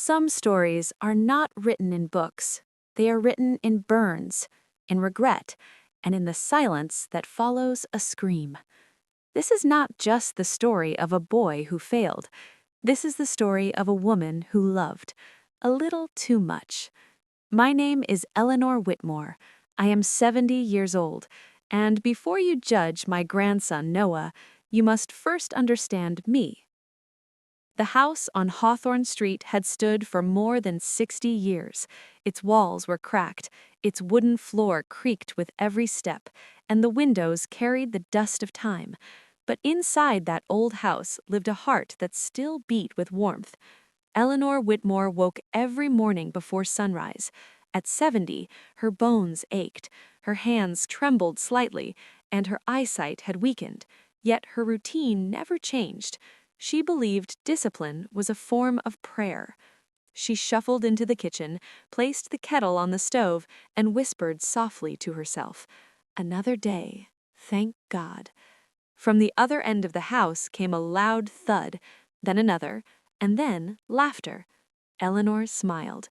Some stories are not written in books. They are written in burns, in regret, and in the silence that follows a scream. This is not just the story of a boy who failed. This is the story of a woman who loved, a little too much. My name is Eleanor Whitmore. I am 70 years old, and before you judge my grandson Noah, you must first understand me. The house on Hawthorne Street had stood for more than 60 years. Its walls were cracked, its wooden floor creaked with every step, and the windows carried the dust of time. But inside that old house lived a heart that still beat with warmth. Eleanor Whitmore woke every morning before sunrise. At 70, her bones ached, her hands trembled slightly, and her eyesight had weakened. Yet her routine never changed. She believed discipline was a form of prayer. She shuffled into the kitchen, placed the kettle on the stove, and whispered softly to herself, "Another day, thank God." From the other end of the house came a loud thud, then another, and then laughter. Eleanor smiled.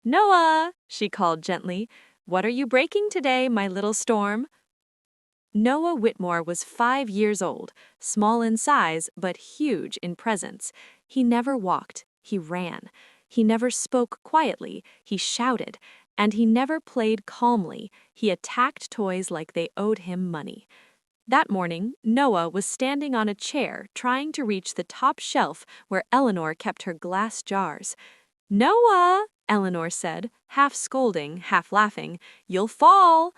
"Noah," she called gently, "what are you breaking today, my little storm?" Noah Whitmore was 5 years old, small in size but huge in presence. He never walked, he ran. He never spoke quietly, he shouted. And he never played calmly, he attacked toys like they owed him money. That morning, Noah was standing on a chair trying to reach the top shelf where Eleanor kept her glass jars. "Noah," Eleanor said, half scolding, half laughing, "you'll fall."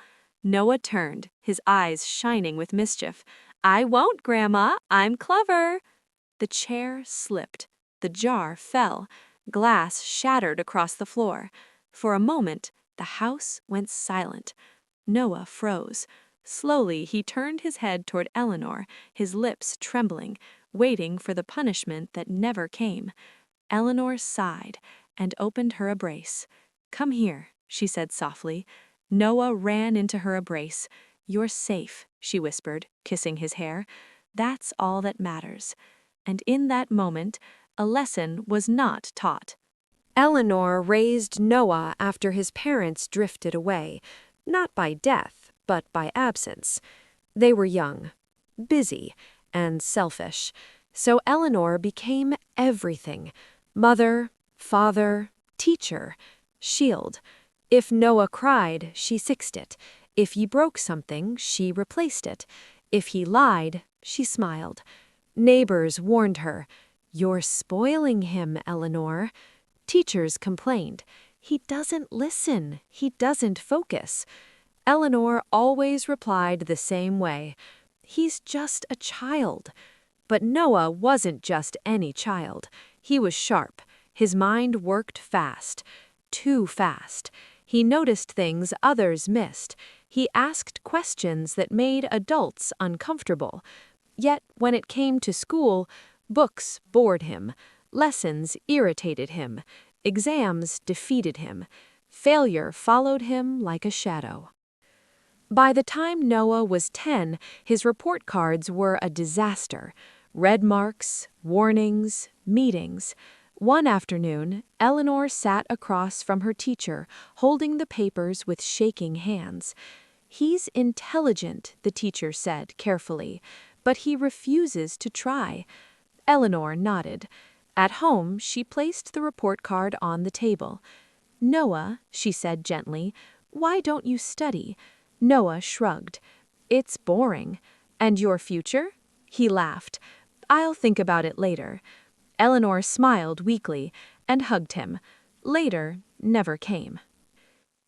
Noah turned, his eyes shining with mischief. "I won't, Grandma. I'm clever." The chair slipped. The jar fell. Glass shattered across the floor. For a moment, the house went silent. Noah froze. Slowly, he turned his head toward Eleanor, his lips trembling, waiting for the punishment that never came. Eleanor sighed and opened her embrace. "Come here," she said softly. Noah ran into her embrace. "You're safe," she whispered, kissing his hair. "That's all that matters." And in that moment, a lesson was not taught. Eleanor raised Noah after his parents drifted away, not by death, but by absence. They were young, busy, and selfish, so Eleanor became everything: mother, father, teacher, shield. If Noah cried, she fixed it. If he broke something, she replaced it. If he lied, she smiled. Neighbors warned her, "You're spoiling him, Eleanor." Teachers complained, "He doesn't listen, he doesn't focus." Eleanor always replied the same way, "He's just a child." But Noah wasn't just any child. He was sharp. His mind worked fast. Too fast. He noticed things others missed. He asked questions that made adults uncomfortable. Yet when it came to school, books bored him. Lessons irritated him. Exams defeated him. Failure followed him like a shadow. By the time Noah was 10, his report cards were a disaster. Red marks, warnings, meetings. One afternoon, Eleanor sat across from her teacher, holding the papers with shaking hands. "He's intelligent," the teacher said carefully, "but he refuses to try." Eleanor nodded. At home, she placed the report card on the table. "Noah," she said gently, "why don't you study?" Noah shrugged. "It's boring." "And your future?" He laughed. "I'll think about it later." Eleanor smiled weakly and hugged him. Later never came.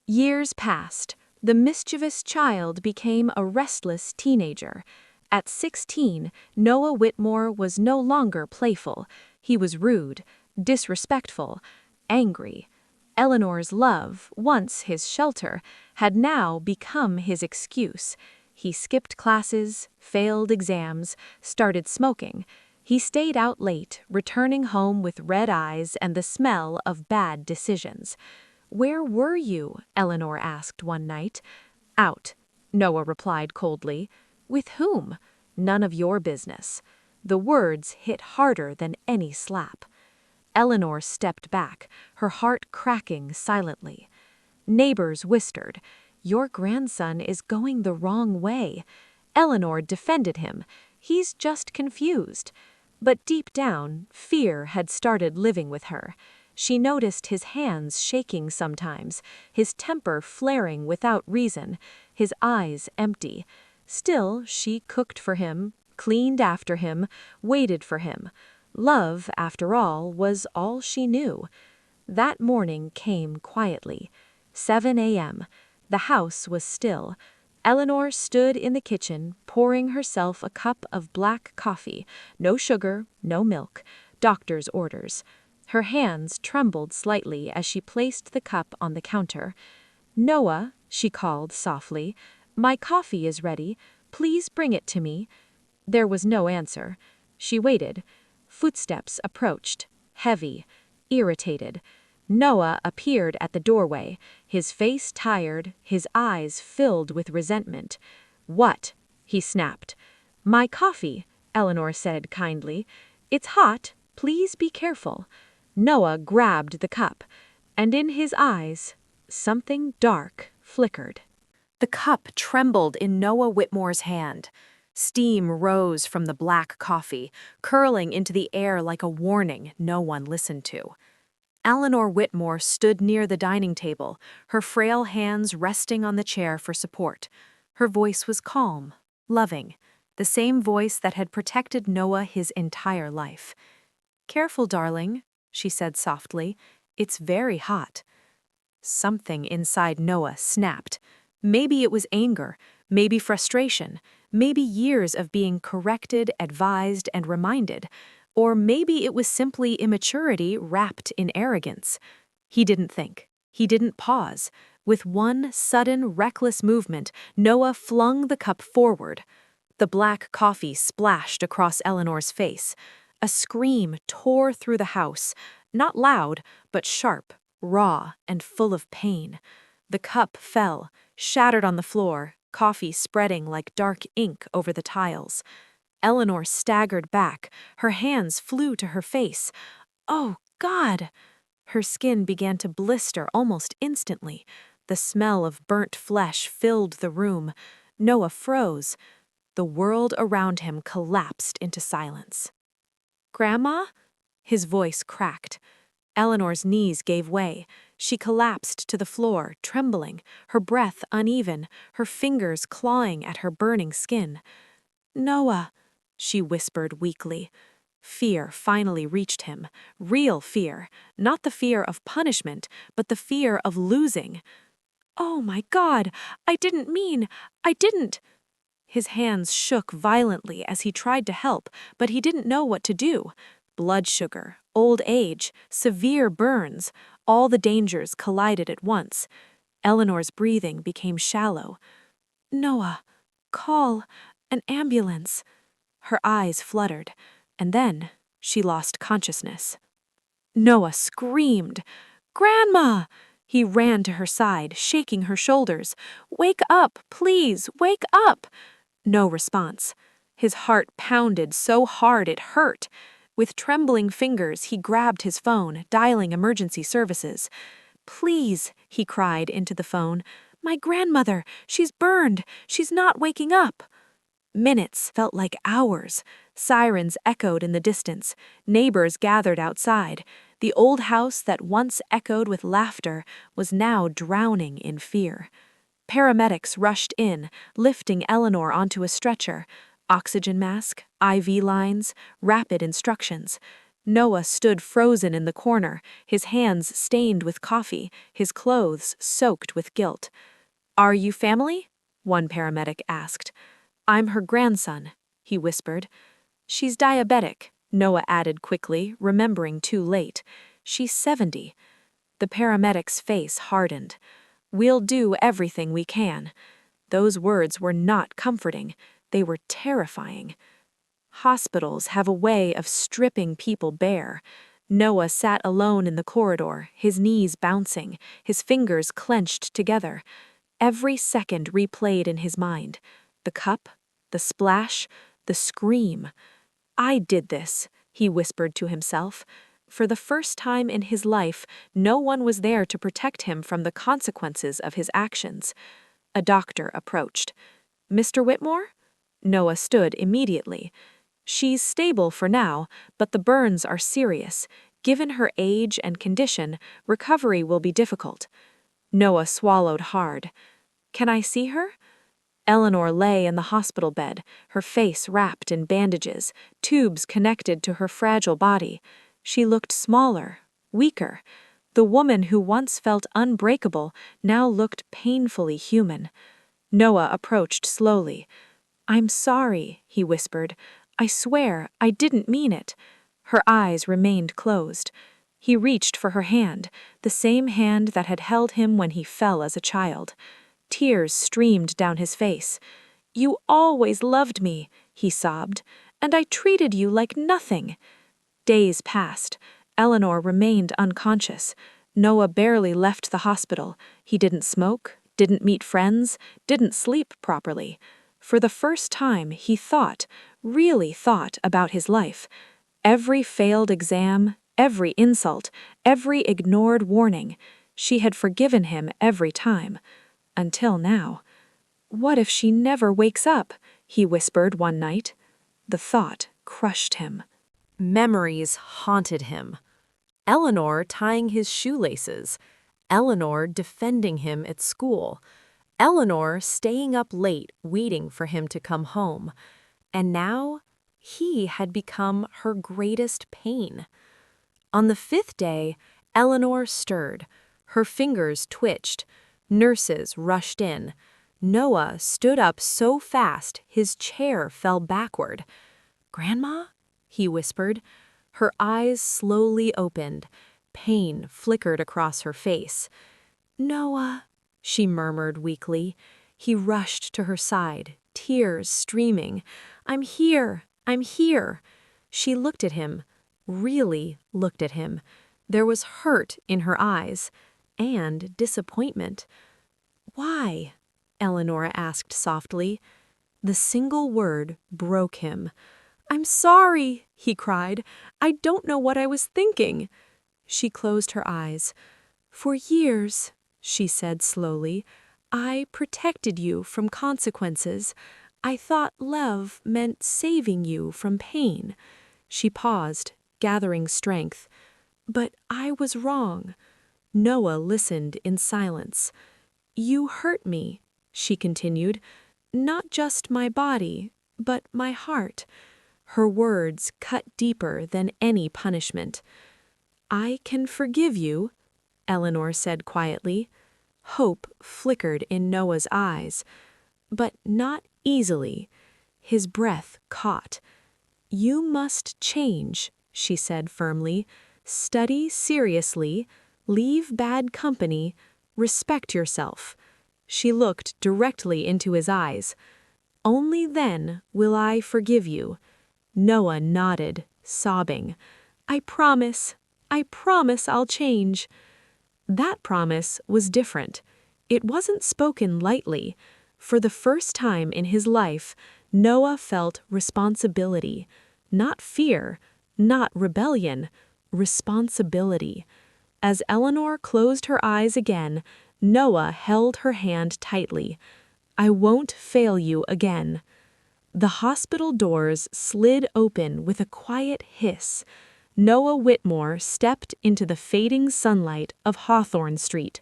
Years passed. The mischievous child became a restless teenager. At 16, Noah Whitmore was no longer playful. He was rude, disrespectful, angry. Eleanor's love, once his shelter, had now become his excuse. He skipped classes, failed exams, started smoking. He stayed out late, returning home with red eyes and the smell of bad decisions. "Where were you?" Eleanor asked one night. "Out," Noah replied coldly. "With whom?" "None of your business." The words hit harder than any slap. Eleanor stepped back, her heart cracking silently. Neighbors whispered, "Your grandson is going the wrong way." Eleanor defended him. "He's just confused." But deep down, fear had started living with her. She noticed his hands shaking sometimes, his temper flaring without reason, his eyes empty. Still, she cooked for him, cleaned after him, waited for him. Love, after all, was all she knew. That morning came quietly. 7 a.m. The house was still. Eleanor stood in the kitchen, pouring herself a cup of black coffee. No sugar, no milk. Doctor's orders. Her hands trembled slightly as she placed the cup on the counter. "Noah," she called softly, "my coffee is ready. Please bring it to me." There was no answer. She waited. Footsteps approached, heavy, irritated. Noah appeared at the doorway, his face tired, his eyes filled with resentment. "What?" he snapped. "My coffee," Eleanor said kindly. "It's hot. Please be careful." Noah grabbed the cup, and in his eyes, something dark flickered. The cup trembled in Noah Whitmore's hand. Steam rose from the black coffee, curling into the air like a warning no one listened to. Eleanor Whitmore stood near the dining table, her frail hands resting on the chair for support. Her voice was calm, loving, the same voice that had protected Noah his entire life. "Careful, darling," she said softly. "It's very hot." Something inside Noah snapped. Maybe it was anger, maybe frustration, maybe years of being corrected, advised, and reminded. Or maybe it was simply immaturity wrapped in arrogance. He didn't think. He didn't pause. With one sudden, reckless movement, Noah flung the cup forward. The black coffee splashed across Eleanor's face. A scream tore through the house, not loud, but sharp, raw, and full of pain. The cup fell, shattered on the floor, coffee spreading like dark ink over the tiles. Eleanor staggered back, her hands flew to her face. "Oh, God!" Her skin began to blister almost instantly. The smell of burnt flesh filled the room. Noah froze. The world around him collapsed into silence. "Grandma?" His voice cracked. Eleanor's knees gave way. She collapsed to the floor, trembling, her breath uneven, her fingers clawing at her burning skin. "Noah," she whispered weakly. Fear finally reached him. Real fear. Not the fear of punishment, but the fear of losing. "Oh my God! I didn't!" His hands shook violently as he tried to help, but he didn't know what to do. Blood sugar, old age, severe burns, all the dangers collided at once. Eleanor's breathing became shallow. "Noah, call an ambulance." Her eyes fluttered, and then she lost consciousness. Noah screamed. "Grandma!" He ran to her side, shaking her shoulders. "Wake up, please, wake up!" No response. His heart pounded so hard it hurt. With trembling fingers, he grabbed his phone, dialing emergency services. "Please," he cried into the phone. "My grandmother, she's burned. She's not waking up." Minutes felt like hours. Sirens echoed in the distance. Neighbors gathered outside. The old house that once echoed with laughter was now drowning in fear. Paramedics rushed in, lifting Eleanor onto a stretcher. Oxygen mask, IV lines, rapid instructions. Noah stood frozen in the corner, his hands stained with coffee, his clothes soaked with guilt. "Are you family?" one paramedic asked. "I'm her grandson," he whispered. "She's diabetic," Noah added quickly, remembering too late. "She's 70. The paramedic's face hardened. "We'll do everything we can." Those words were not comforting. They were terrifying. Hospitals have a way of stripping people bare. Noah sat alone in the corridor, his knees bouncing, his fingers clenched together. Every second replayed in his mind. The cup, the splash, the scream. "I did this," he whispered to himself. For the first time in his life, no one was there to protect him from the consequences of his actions. A doctor approached. "Mr. Whitmore?" Noah stood immediately. "She's stable for now, but the burns are serious. Given her age and condition, recovery will be difficult." Noah swallowed hard. "Can I see her?" Eleanor lay in the hospital bed, her face wrapped in bandages, tubes connected to her fragile body. She looked smaller, weaker. The woman who once felt unbreakable now looked painfully human. Noah approached slowly. "I'm sorry," he whispered. "I swear, I didn't mean it." Her eyes remained closed. He reached for her hand, the same hand that had held him when he fell as a child. Tears streamed down his face. "You always loved me," he sobbed, "and I treated you like nothing." Days passed. Eleanor remained unconscious. Noah barely left the hospital. He didn't smoke, didn't meet friends, didn't sleep properly. For the first time, he thought, really thought about his life. Every failed exam, every insult, every ignored warning. She had forgiven him every time. Until now. "What if she never wakes up?" he whispered one night. The thought crushed him. Memories haunted him. Eleanor tying his shoelaces. Eleanor defending him at school. Eleanor staying up late waiting for him to come home. And now, he had become her greatest pain. On the 5th day, Eleanor stirred. Her fingers twitched. Nurses rushed in. Noah stood up so fast his chair fell backward. "Grandma?" he whispered. Her eyes slowly opened. Pain flickered across her face. "Noah," she murmured weakly. He rushed to her side, tears streaming. "I'm here, I'm here." She looked at him, really looked at him. There was hurt in her eyes, and disappointment. "Why?" Eleanor asked softly. The single word broke him. "I'm sorry," he cried. "I don't know what I was thinking." She closed her eyes. "For years," she said slowly, "I protected you from consequences. I thought love meant saving you from pain." She paused, gathering strength. "But I was wrong." Noah listened in silence. "You hurt me," she continued, "not just my body, but my heart." Her words cut deeper than any punishment. "I can forgive you," Eleanor said quietly. Hope flickered in Noah's eyes. "But not easily." His breath caught. "You must change," she said firmly. "Study seriously, leave bad company, respect yourself." She looked directly into his eyes. "Only then will I forgive you." Noah nodded, sobbing. I promise I'll change." That promise was different. It wasn't spoken lightly. For the first time in his life, Noah felt responsibility. Not fear, not rebellion, responsibility. As Eleanor closed her eyes again, Noah held her hand tightly. "I won't fail you again." The hospital doors slid open with a quiet hiss. Noah Whitmore stepped into the fading sunlight of Hawthorne Street.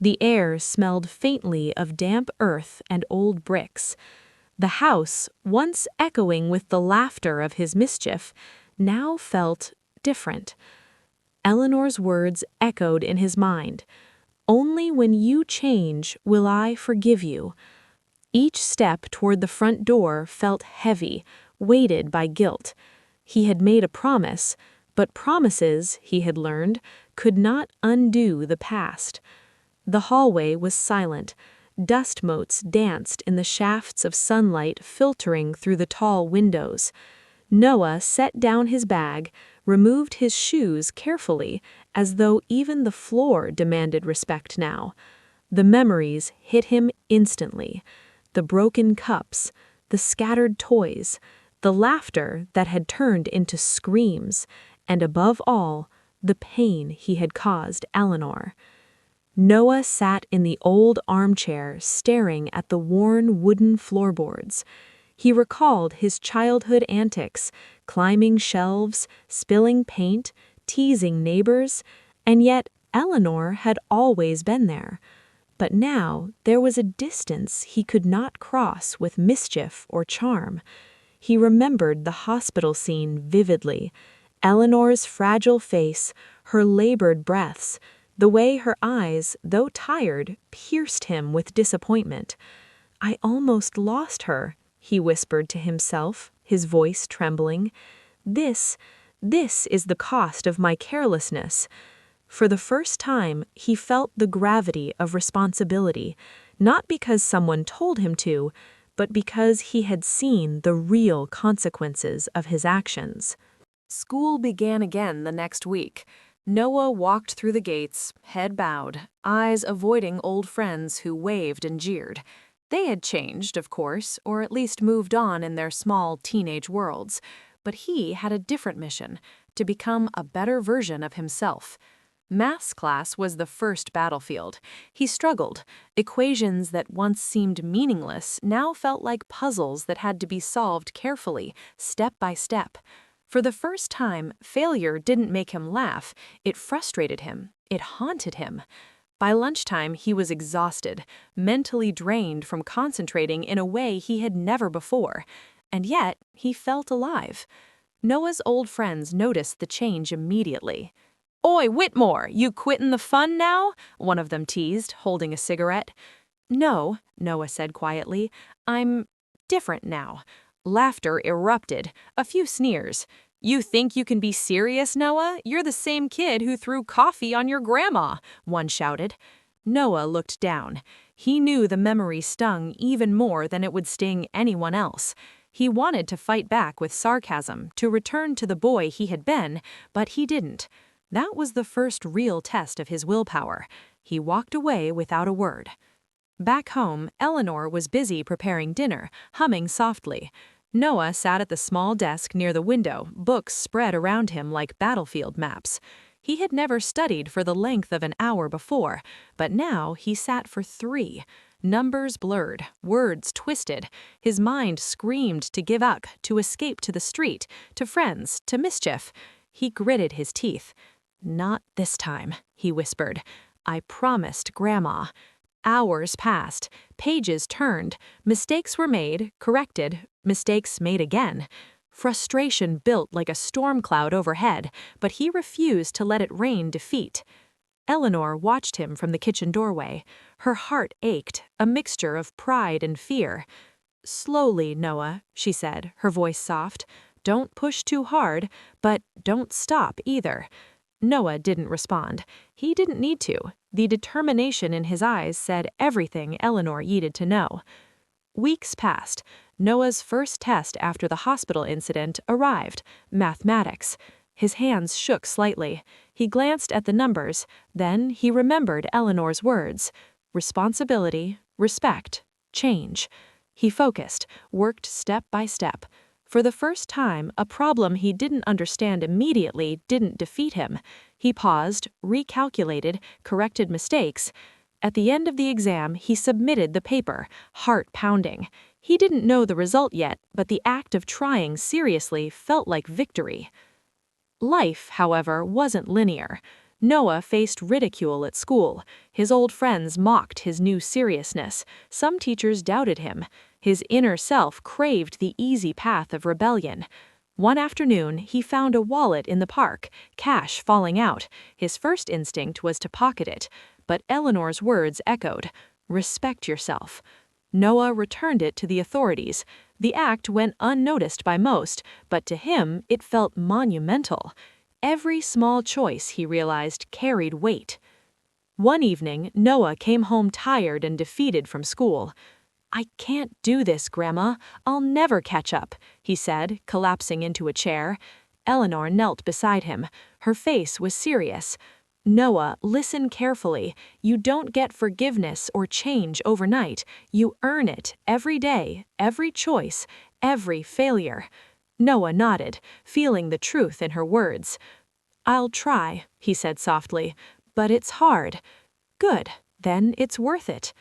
The air smelled faintly of damp earth and old bricks. The house, once echoing with the laughter of his mischief, now felt different. Eleanor's words echoed in his mind. "Only when you change will I forgive you." Each step toward the front door felt heavy, weighted by guilt. He had made a promise, but promises, he had learned, could not undo the past. The hallway was silent. Dust motes danced in the shafts of sunlight filtering through the tall windows. Noah set down his bag, removed his shoes carefully, as though even the floor demanded respect now. The memories hit him instantly. The broken cups, the scattered toys, the laughter that had turned into screams, and above all, the pain he had caused Eleanor. Noah sat in the old armchair staring at the worn wooden floorboards. He recalled his childhood antics, climbing shelves, spilling paint, teasing neighbors, and yet Eleanor had always been there. But now there was a distance he could not cross with mischief or charm. He remembered the hospital scene vividly. Eleanor's fragile face, her labored breaths, the way her eyes, though tired, pierced him with disappointment. "I almost lost her," he whispered to himself, his voice trembling. This is the cost of my carelessness." For the first time, he felt the gravity of responsibility, not because someone told him to, but because he had seen the real consequences of his actions. School began again the next week. Noah walked through the gates, head bowed, eyes avoiding old friends who waved and jeered. They had changed, of course, or at least moved on in their small teenage worlds, but he had a different mission, to become a better version of himself. Maths class was the first battlefield. He struggled. Equations that once seemed meaningless now felt like puzzles that had to be solved carefully, step by step. For the first time, failure didn't make him laugh. It frustrated him. It haunted him. By lunchtime, he was exhausted, mentally drained from concentrating in a way he had never before. And yet, he felt alive. Noah's old friends noticed the change immediately. "Oi, Whitmore, you quittin' the fun now?" one of them teased, holding a cigarette. "No," Noah said quietly. "I'm different now." Laughter erupted, a few sneers. "You think you can be serious, Noah? You're the same kid who threw coffee on your grandma," one shouted. Noah looked down. He knew the memory stung even more than it would sting anyone else. He wanted to fight back with sarcasm, to return to the boy he had been, but he didn't. That was the first real test of his willpower. He walked away without a word. Back home, Eleanor was busy preparing dinner, humming softly. Noah sat at the small desk near the window, books spread around him like battlefield maps. He had never studied for the length of an hour before, but now he sat for 3. Numbers blurred, words twisted. His mind screamed to give up, to escape to the street, to friends, to mischief. He gritted his teeth. "Not this time," he whispered. "I promised Grandma." Hours passed, pages turned, mistakes were made, corrected, mistakes made again. Frustration built like a storm cloud overhead, but he refused to let it rain defeat. Eleanor watched him from the kitchen doorway. Her heart ached, a mixture of pride and fear. "Slowly, Noah," she said, her voice soft. "Don't push too hard, but don't stop either." Noah didn't respond. He didn't need to. The determination in his eyes said everything Eleanor needed to know. Weeks passed. Noah's first test after the hospital incident arrived, mathematics. His hands shook slightly. He glanced at the numbers, then he remembered Eleanor's words. Responsibility, respect, change. He focused, worked step by step. For the first time, a problem he didn't understand immediately didn't defeat him. He paused, recalculated, corrected mistakes. At the end of the exam, he submitted the paper, heart pounding. He didn't know the result yet, but the act of trying seriously felt like victory. Life, however, wasn't linear. Noah faced ridicule at school. His old friends mocked his new seriousness. Some teachers doubted him. His inner self craved the easy path of rebellion. One afternoon, he found a wallet in the park, cash falling out. His first instinct was to pocket it, but Eleanor's words echoed, "Respect yourself." Noah returned it to the authorities. The act went unnoticed by most, but to him it felt monumental. Every small choice, he realized, carried weight. One evening, Noah came home tired and defeated from school. "I can't do this, Grandma. I'll never catch up," he said, collapsing into a chair. Eleanor knelt beside him. Her face was serious. "Noah, listen carefully. You don't get forgiveness or change overnight. You earn it every day, every choice, every failure." Noah nodded, feeling the truth in her words. "I'll try," he said softly, "but it's hard." "Good, then it's worth it."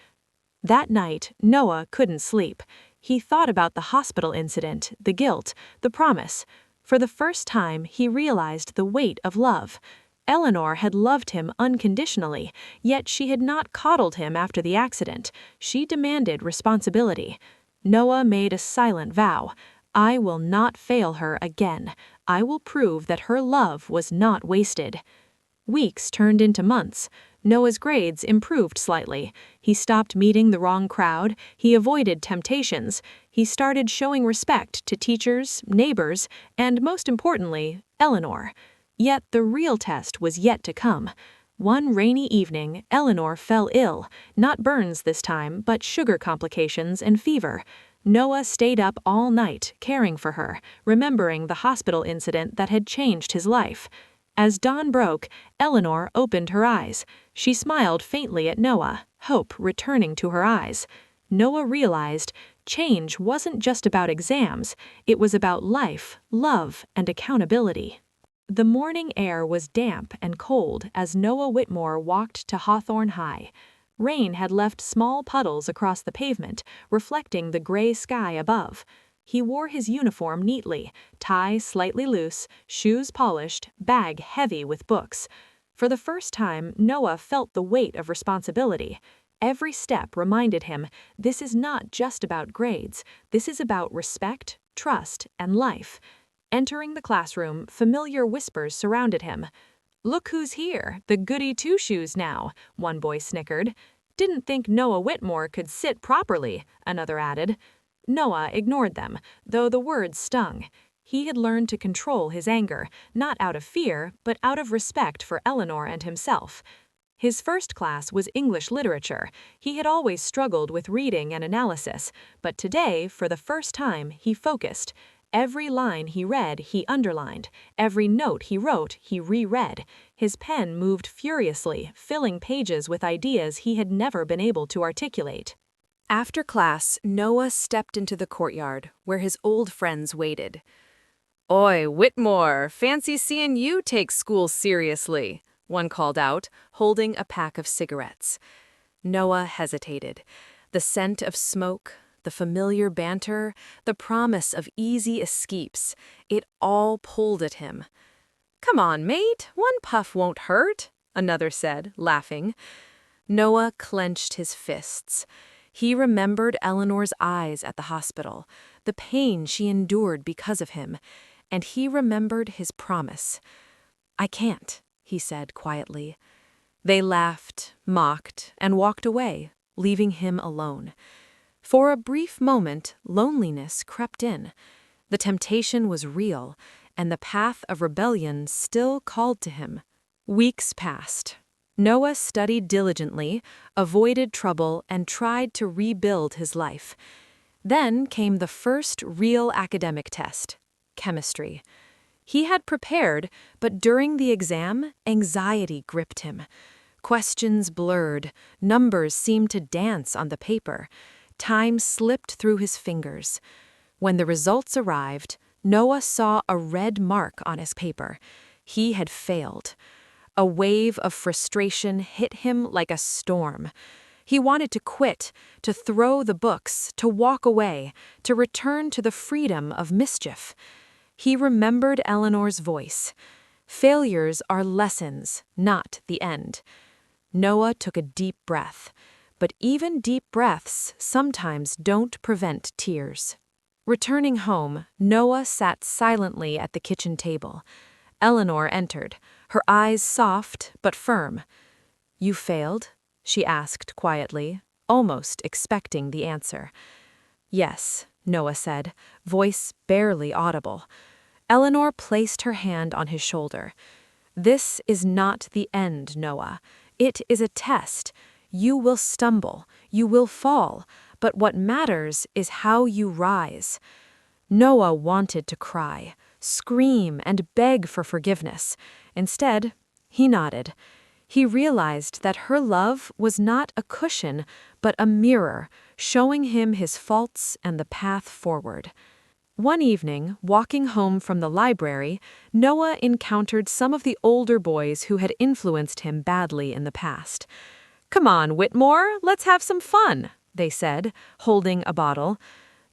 That night, Noah couldn't sleep. He thought about the hospital incident, the guilt, the promise. For the first time, he realized the weight of love. Eleanor had loved him unconditionally, yet she had not coddled him after the accident. She demanded responsibility. Noah made a silent vow. "I will not fail her again. I will prove that her love was not wasted." Weeks turned into months. Noah's grades improved slightly. He stopped meeting the wrong crowd. He avoided temptations. He started showing respect to teachers, neighbors, and most importantly, Eleanor. Yet the real test was yet to come. One rainy evening, Eleanor fell ill, not burns this time, but sugar complications and fever. Noah stayed up all night, caring for her, remembering the hospital incident that had changed his life. As dawn broke, Eleanor opened her eyes. She smiled faintly at Noah, hope returning to her eyes. Noah realized change wasn't just about exams, it was about life, love, and accountability. The morning air was damp and cold as Noah Whitmore walked to Hawthorne High. Rain had left small puddles across the pavement, reflecting the gray sky above. He wore his uniform neatly, tie slightly loose, shoes polished, bag heavy with books. For the first time, Noah felt the weight of responsibility. Every step reminded him, this is not just about grades, this is about respect, trust, and life. Entering the classroom, familiar whispers surrounded him. "Look who's here, the goody two-shoes now," one boy snickered. "Didn't think Noah Whitmore could sit properly," another added. Noah ignored them, though the words stung. He had learned to control his anger, not out of fear, but out of respect for Eleanor and himself. His first class was English literature. He had always struggled with reading and analysis, but today, for the first time, he focused. Every line he read, he underlined. Every note he wrote, he reread. His pen moved furiously, filling pages with ideas he had never been able to articulate. After class, Noah stepped into the courtyard, where his old friends waited. "Oi, Whitmore, fancy seeing you take school seriously," one called out, holding a pack of cigarettes. Noah hesitated. The scent of smoke, the familiar banter, the promise of easy escapes, it all pulled at him. "Come on, mate, one puff won't hurt," another said, laughing. Noah clenched his fists. He remembered Eleanor's eyes at the hospital, the pain she endured because of him, and he remembered his promise. "I can't," he said quietly. They laughed, mocked, and walked away, leaving him alone. For a brief moment, loneliness crept in. The temptation was real, and the path of rebellion still called to him. Weeks passed. Noah studied diligently, avoided trouble, and tried to rebuild his life. Then came the first real academic test, chemistry. He had prepared, but during the exam, anxiety gripped him. Questions blurred, numbers seemed to dance on the paper. Time slipped through his fingers. When the results arrived, Noah saw a red mark on his paper. He had failed. A wave of frustration hit him like a storm. He wanted to quit, to throw the books, to walk away, to return to the freedom of mischief. He remembered Eleanor's voice. Failures are lessons, not the end. Noah took a deep breath. But even deep breaths sometimes don't prevent tears. Returning home, Noah sat silently at the kitchen table. Eleanor entered, her eyes soft but firm. "You failed?" she asked quietly, almost expecting the answer. "Yes," Noah said, voice barely audible. Eleanor placed her hand on his shoulder. "This is not the end, Noah. It is a test. You will stumble, you will fall, but what matters is how you rise." Noah wanted to cry, scream, and beg for forgiveness. Instead, he nodded. He realized that her love was not a cushion, but a mirror, showing him his faults and the path forward. One evening, walking home from the library, Noah encountered some of the older boys who had influenced him badly in the past. "Come on, Whitmore, let's have some fun," they said, holding a bottle.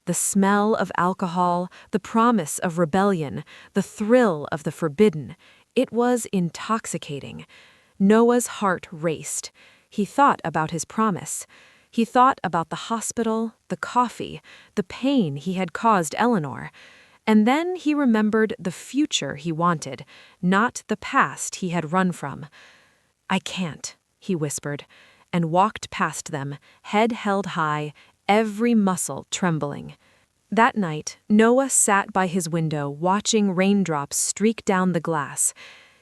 The smell of alcohol, the promise of rebellion, the thrill of the forbidden. It was intoxicating. Noah's heart raced. He thought about his promise. He thought about the hospital, the coffee, the pain he had caused Eleanor. And then he remembered the future he wanted, not the past he had run from. "I can't," he whispered, and walked past them, head held high, every muscle trembling. That night, Noah sat by his window watching raindrops streak down the glass.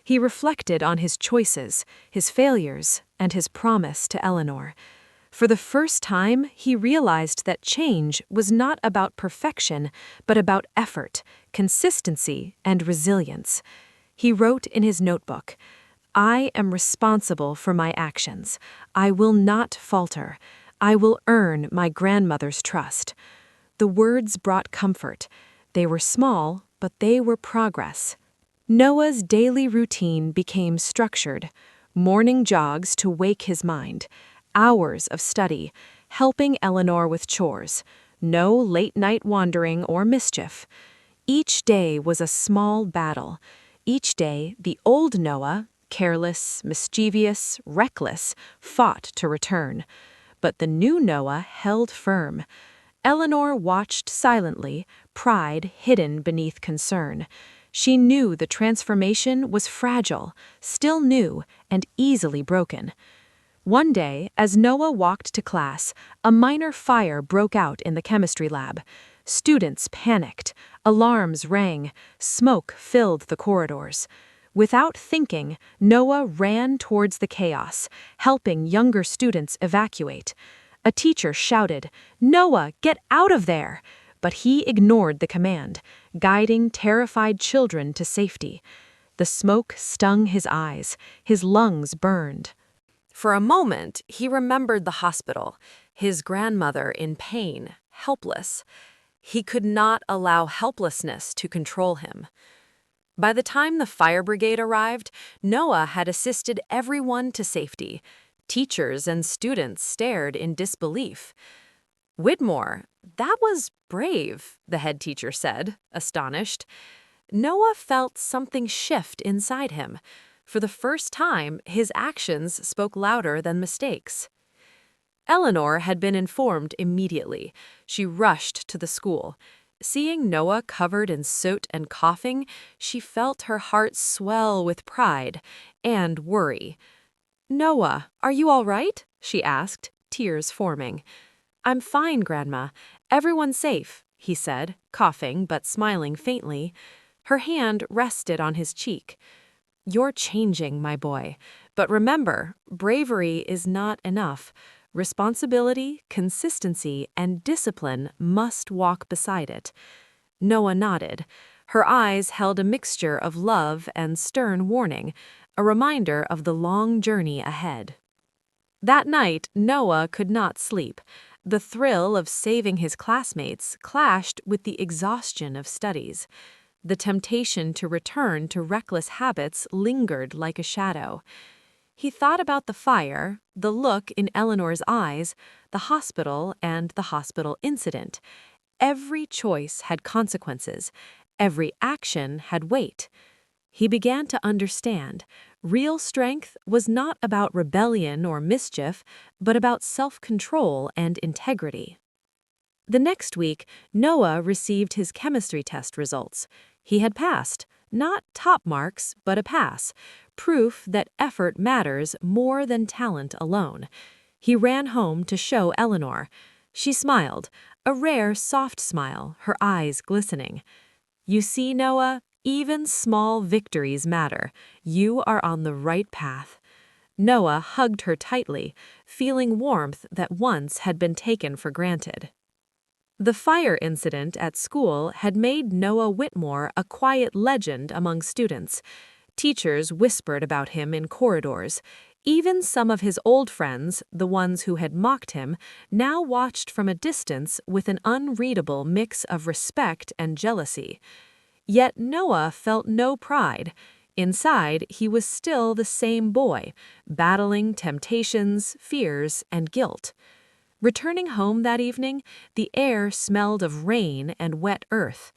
He reflected on his choices, his failures, and his promise to Eleanor. For the first time, he realized that change was not about perfection, but about effort, consistency, and resilience. He wrote in his notebook, "I am responsible for my actions. I will not falter. I will earn my grandmother's trust." The words brought comfort. They were small, but they were progress. Noah's daily routine became structured. Morning jogs to wake his mind. Hours of study, helping Eleanor with chores. No late-night wandering or mischief. Each day was a small battle. Each day, the old Noah, careless, mischievous, reckless, fought to return. But the new Noah held firm. Eleanor watched silently, pride hidden beneath concern. She knew the transformation was fragile, still new, and easily broken. One day, as Noah walked to class, a minor fire broke out in the chemistry lab. Students panicked, alarms rang, smoke filled the corridors. Without thinking, Noah ran towards the chaos, helping younger students evacuate. A teacher shouted, "Noah, get out of there!" But he ignored the command, guiding terrified children to safety. The smoke stung his eyes, his lungs burned. For a moment, he remembered the hospital, his grandmother in pain, helpless. He could not allow helplessness to control him. By the time the fire brigade arrived, Noah had assisted everyone to safety. Teachers and students stared in disbelief. "Whitmore, that was brave," the head teacher said, astonished. Noah felt something shift inside him. For the first time, his actions spoke louder than mistakes. Eleanor had been informed immediately. She rushed to the school. Seeing Noah covered in soot and coughing, she felt her heart swell with pride and worry. "Noah, are you all right?" she asked, tears forming. "I'm fine, Grandma. Everyone's safe," he said, coughing but smiling faintly. Her hand rested on his cheek. "You're changing, my boy. But remember, bravery is not enough. Responsibility, consistency, and discipline must walk beside it." Noah nodded. Her eyes held a mixture of love and stern warning, a reminder of the long journey ahead. That night, Noah could not sleep. The thrill of saving his classmates clashed with the exhaustion of studies. The temptation to return to reckless habits lingered like a shadow. He thought about the fire, the look in Eleanor's eyes, the hospital, and the hospital incident. Every choice had consequences. Every action had weight. He began to understand. Real strength was not about rebellion or mischief, but about self-control and integrity. The next week, Noah received his chemistry test results. He had passed, not top marks, but a pass, proof that effort matters more than talent alone. He ran home to show Eleanor. She smiled, a rare, soft smile, her eyes glistening. "You see, Noah, even small victories matter. You are on the right path." Noah hugged her tightly, feeling warmth that once had been taken for granted. The fire incident at school had made Noah Whitmore a quiet legend among students. Teachers whispered about him in corridors. Even some of his old friends, the ones who had mocked him, now watched from a distance with an unreadable mix of respect and jealousy. Yet Noah felt no pride. Inside, he was still the same boy, battling temptations, fears, and guilt. Returning home that evening, the air smelled of rain and wet earth.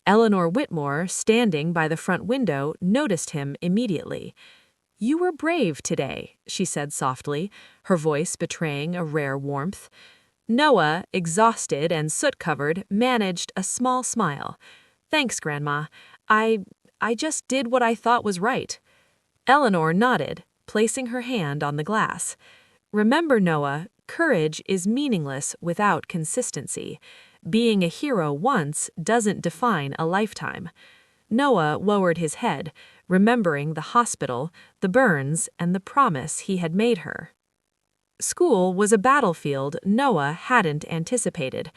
Eleanor Whitmore, standing by the front window, noticed him immediately. "You were brave today," she said softly, her voice betraying a rare warmth. Noah, exhausted and soot-covered, managed a small smile. "Thanks, Grandma. I just did what I thought was right." Eleanor nodded, placing her hand on the glass. "Remember, Noah, courage is meaningless without consistency. Being a hero once doesn't define a lifetime." Noah lowered his head, remembering the hospital, the burns, and the promise he had made her. School was a battlefield Noah hadn't anticipated.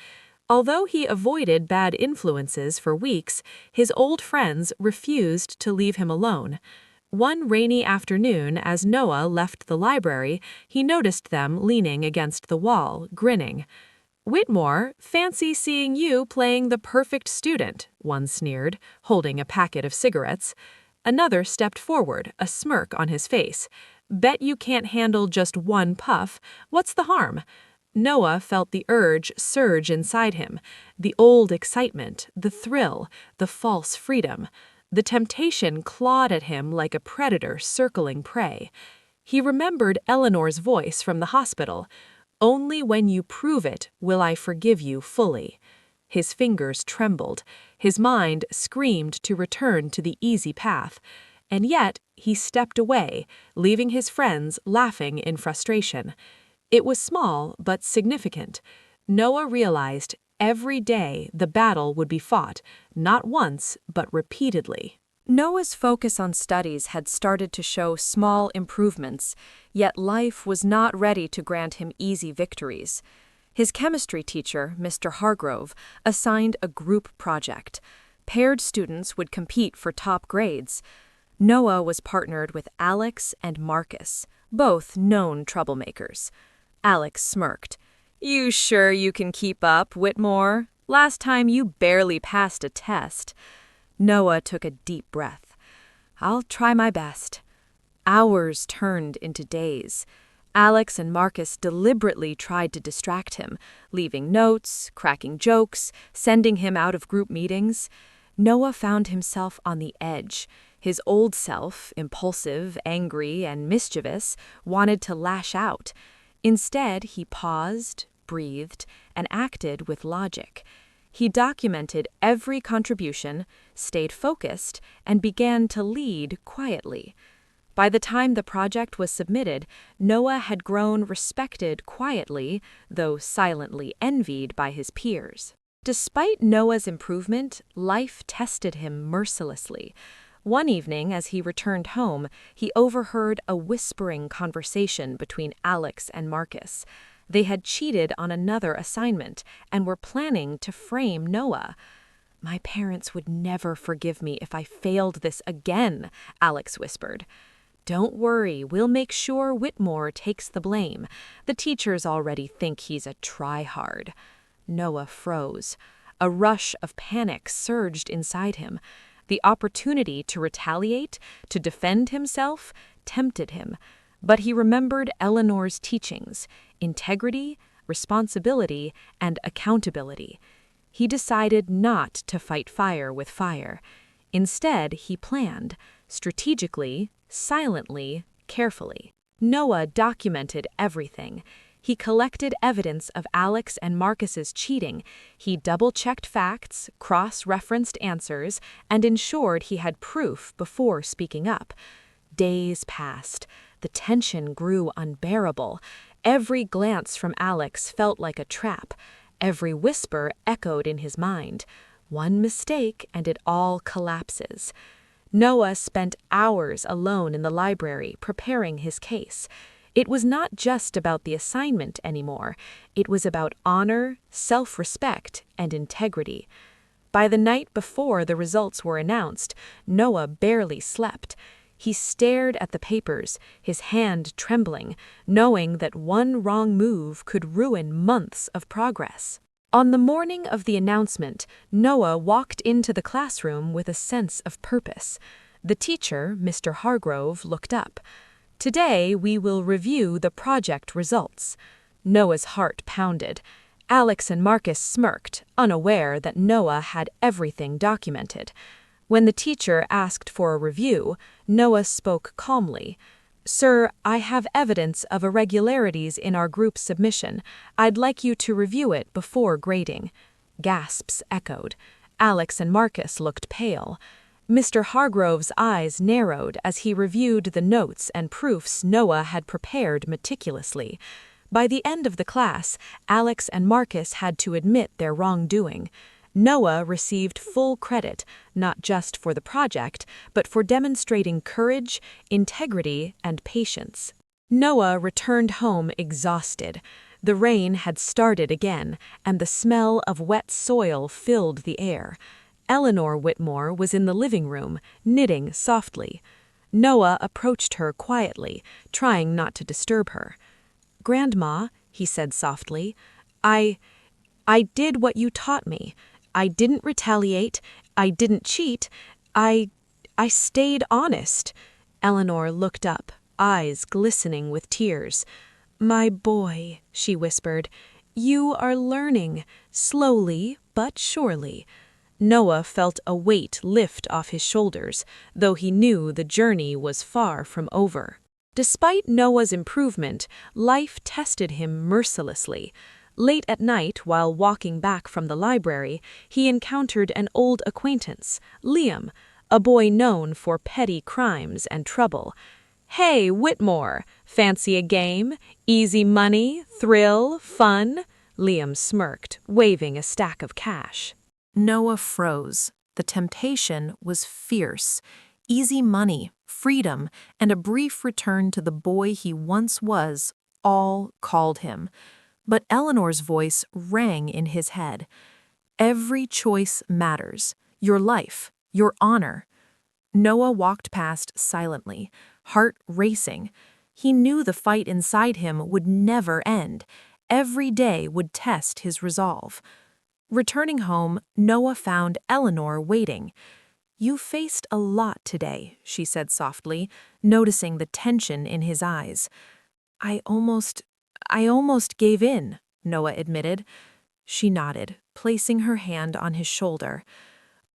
Although he avoided bad influences for weeks, his old friends refused to leave him alone. One rainy afternoon, as Noah left the library, he noticed them leaning against the wall, grinning. "Whitmore, fancy seeing you playing the perfect student," one sneered, holding a packet of cigarettes. Another stepped forward, a smirk on his face. "Bet you can't handle just one puff. What's the harm?" Noah felt the urge surge inside him, the old excitement, the thrill, the false freedom. The temptation clawed at him like a predator circling prey. He remembered Eleanor's voice from the hospital. "Only when you prove it will I forgive you fully." His fingers trembled. His mind screamed to return to the easy path. And yet, he stepped away, leaving his friends laughing in frustration. It was small, but significant. Noah realized every day the battle would be fought, not once, but repeatedly. Noah's focus on studies had started to show small improvements, yet life was not ready to grant him easy victories. His chemistry teacher, Mr. Hargrove, assigned a group project. Paired students would compete for top grades. Noah was partnered with Alex and Marcus, both known troublemakers. Alex smirked. "You sure you can keep up, Whitmore? Last time you barely passed a test." Noah took a deep breath. "I'll try my best." Hours turned into days. Alex and Marcus deliberately tried to distract him, leaving notes, cracking jokes, sending him out of group meetings. Noah found himself on the edge. His old self, impulsive, angry, and mischievous, wanted to lash out. Instead, he paused, breathed, and acted with logic. He documented every contribution, stayed focused, and began to lead quietly. By the time the project was submitted, Noah had grown respected quietly, though silently envied by his peers. Despite Noah's improvement, life tested him mercilessly. One evening, as he returned home, he overheard a whispering conversation between Alex and Marcus. They had cheated on another assignment and were planning to frame Noah. "My parents would never forgive me if I failed this again," Alex whispered. "Don't worry, we'll make sure Whitmore takes the blame. The teachers already think he's a try-hard." Noah froze. A rush of panic surged inside him. The opportunity to retaliate, to defend himself, tempted him. But he remembered Eleanor's teachings: integrity, responsibility, and accountability. He decided not to fight fire with fire. Instead, he planned, strategically, silently, carefully. Noah documented everything. He collected evidence of Alex and Marcus's cheating. He double-checked facts, cross-referenced answers, and ensured he had proof before speaking up. Days passed. The tension grew unbearable. Every glance from Alex felt like a trap. Every whisper echoed in his mind. One mistake and it all collapses. Noah spent hours alone in the library preparing his case. It was not just about the assignment anymore. It was about honor, self-respect, and integrity. By the night before the results were announced, Noah barely slept. He stared at the papers, his hand trembling, knowing that one wrong move could ruin months of progress. On the morning of the announcement, Noah walked into the classroom with a sense of purpose. The teacher, Mr. Hargrove, looked up. "Today we will review the project results." Noah's heart pounded. Alex and Marcus smirked, unaware that Noah had everything documented. When the teacher asked for a review, Noah spoke calmly. "Sir, I have evidence of irregularities in our group submission. I'd like you to review it before grading." Gasps echoed. Alex and Marcus looked pale. Mr. Hargrove's eyes narrowed as he reviewed the notes and proofs Noah had prepared meticulously. By the end of the class, Alex and Marcus had to admit their wrongdoing. Noah received full credit, not just for the project, but for demonstrating courage, integrity, and patience. Noah returned home exhausted. The rain had started again, and the smell of wet soil filled the air. Eleanor Whitmore was in the living room, knitting softly. Noah approached her quietly, trying not to disturb her. "Grandma," he said softly, I did what you taught me. I didn't retaliate. I didn't cheat. I stayed honest." Eleanor looked up, eyes glistening with tears. "My boy," she whispered, "you are learning, slowly but surely." Noah felt a weight lift off his shoulders, though he knew the journey was far from over. Despite Noah's improvement, life tested him mercilessly. Late at night, while walking back from the library, he encountered an old acquaintance, Liam, a boy known for petty crimes and trouble. "Hey, Whitmore, fancy a game? Easy money, thrill, fun?" Liam smirked, waving a stack of cash. Noah froze. The temptation was fierce. Easy money, freedom, and a brief return to the boy he once was all called him. But Eleanor's voice rang in his head. "Every choice matters. Your life, your honor." Noah walked past silently, heart racing. He knew the fight inside him would never end. Every day would test his resolve. Returning home, Noah found Eleanor waiting. "You faced a lot today," she said softly, noticing the tension in his eyes. I almost gave in," Noah admitted. She nodded, placing her hand on his shoulder.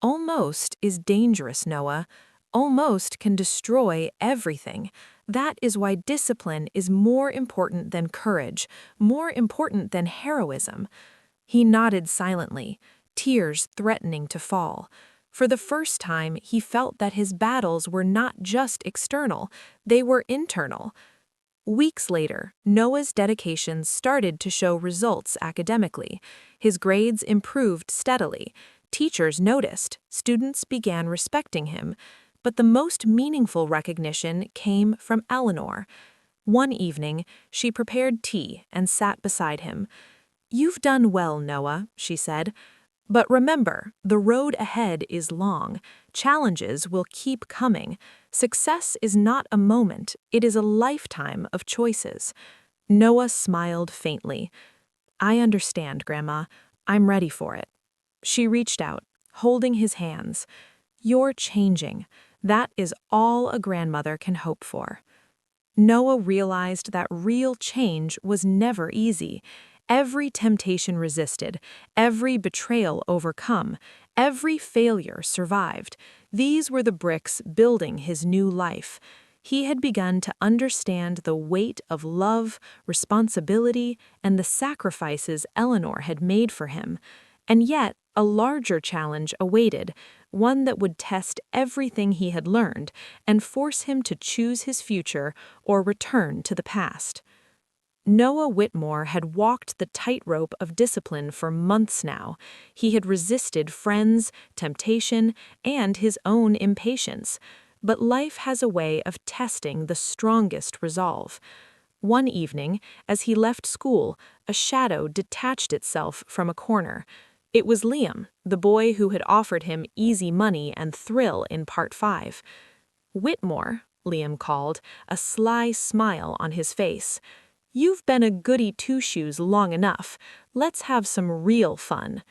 "Almost is dangerous, Noah. Almost can destroy everything. That is why discipline is more important than courage, more important than heroism." He nodded silently, tears threatening to fall. For the first time, he felt that his battles were not just external, they were internal. Weeks later, Noah's dedication started to show results academically. His grades improved steadily. Teachers noticed, students began respecting him. But the most meaningful recognition came from Eleanor. One evening, she prepared tea and sat beside him. "You've done well, Noah," she said. "But remember, the road ahead is long. Challenges will keep coming. Success is not a moment, it is a lifetime of choices." Noah smiled faintly. "I understand, Grandma. I'm ready for it." She reached out, holding his hands. "You're changing. That is all a grandmother can hope for." Noah realized that real change was never easy. Every temptation resisted, every betrayal overcome, every failure survived. These were the bricks building his new life. He had begun to understand the weight of love, responsibility, and the sacrifices Eleanor had made for him. And yet, a larger challenge awaited, one that would test everything he had learned and force him to choose his future or return to the past. Noah Whitmore had walked the tightrope of discipline for months now. He had resisted friends, temptation, and his own impatience. But life has a way of testing the strongest resolve. One evening, as he left school, a shadow detached itself from a corner. It was Liam, the boy who had offered him easy money and thrill in Part 5. "Whitmore," Liam called, a sly smile on his face. "You've been a goody two-shoes long enough. Let's have some real fun."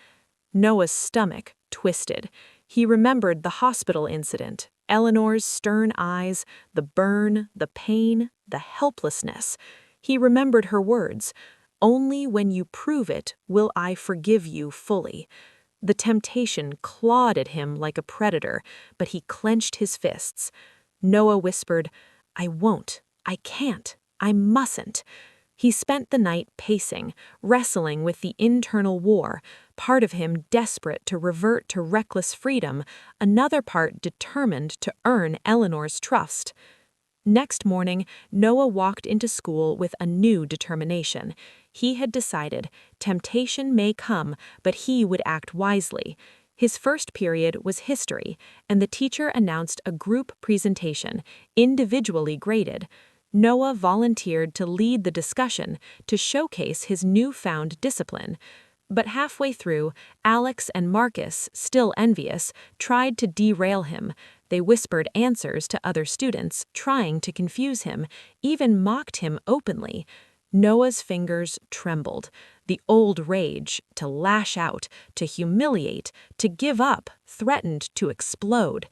Noah's stomach twisted. He remembered the hospital incident, Eleanor's stern eyes, the burn, the pain, the helplessness. He remembered her words, "Only when you prove it will I forgive you fully." The temptation clawed at him like a predator, but he clenched his fists. Noah whispered, "I won't, I can't, I mustn't." He spent the night pacing, wrestling with the internal war, part of him desperate to revert to reckless freedom, another part determined to earn Eleanor's trust. Next morning, Noah walked into school with a new determination. He had decided temptation may come, but he would act wisely. His first period was history, and the teacher announced a group presentation, individually graded. Noah volunteered to lead the discussion to showcase his newfound discipline. But halfway through, Alex and Marcus, still envious, tried to derail him. They whispered answers to other students, trying to confuse him, even mocked him openly. Noah's fingers trembled. The old rage, to lash out, to humiliate, to give up, threatened to explode.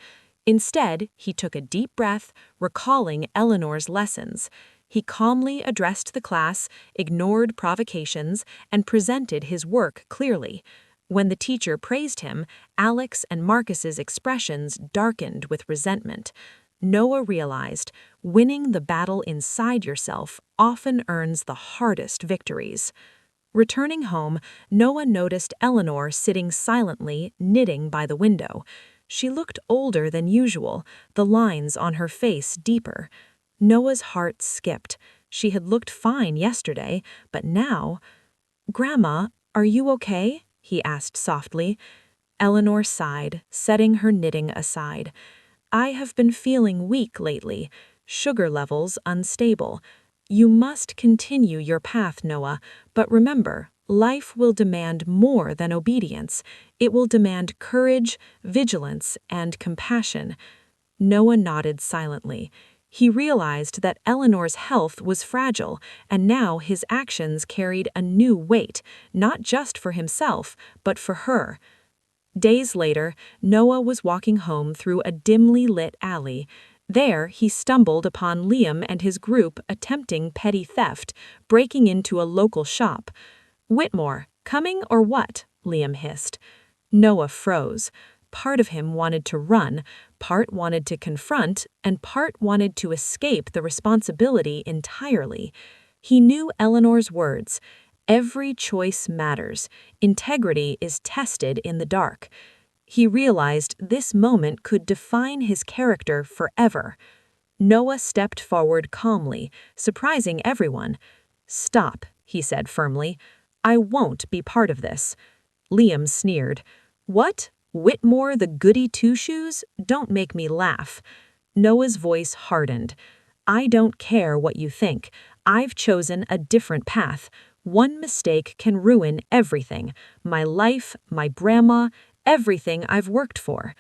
Instead, he took a deep breath, recalling Eleanor's lessons. He calmly addressed the class, ignored provocations, and presented his work clearly. When the teacher praised him, Alex and Marcus's expressions darkened with resentment. Noah realized winning the battle inside yourself often earns the hardest victories. Returning home, Noah noticed Eleanor sitting silently, knitting by the window. She looked older than usual, the lines on her face deeper. Noah's heart skipped. She had looked fine yesterday, but now— "Grandma, are you okay?" he asked softly. Eleanor sighed, setting her knitting aside. "I have been feeling weak lately, sugar levels unstable. You must continue your path, Noah, but remember, life will demand more than obedience. It will demand courage, vigilance, and compassion." Noah nodded silently. He realized that Eleanor's health was fragile, and now his actions carried a new weight, not just for himself, but for her. Days later, Noah was walking home through a dimly lit alley. There, he stumbled upon Liam and his group attempting petty theft, breaking into a local shop. "Whitmore, coming or what?" Liam hissed. Noah froze. Part of him wanted to run, part wanted to confront, and part wanted to escape the responsibility entirely. He knew Eleanor's words, "Every choice matters. Integrity is tested in the dark." He realized this moment could define his character forever. Noah stepped forward calmly, surprising everyone. "Stop," he said firmly. "I won't be part of this." Liam sneered. "What? Whitmore the goody two-shoes? Don't make me laugh." Noah's voice hardened. "I don't care what you think. I've chosen a different path. One mistake can ruin everything. My life, my grandma, everything I've worked for."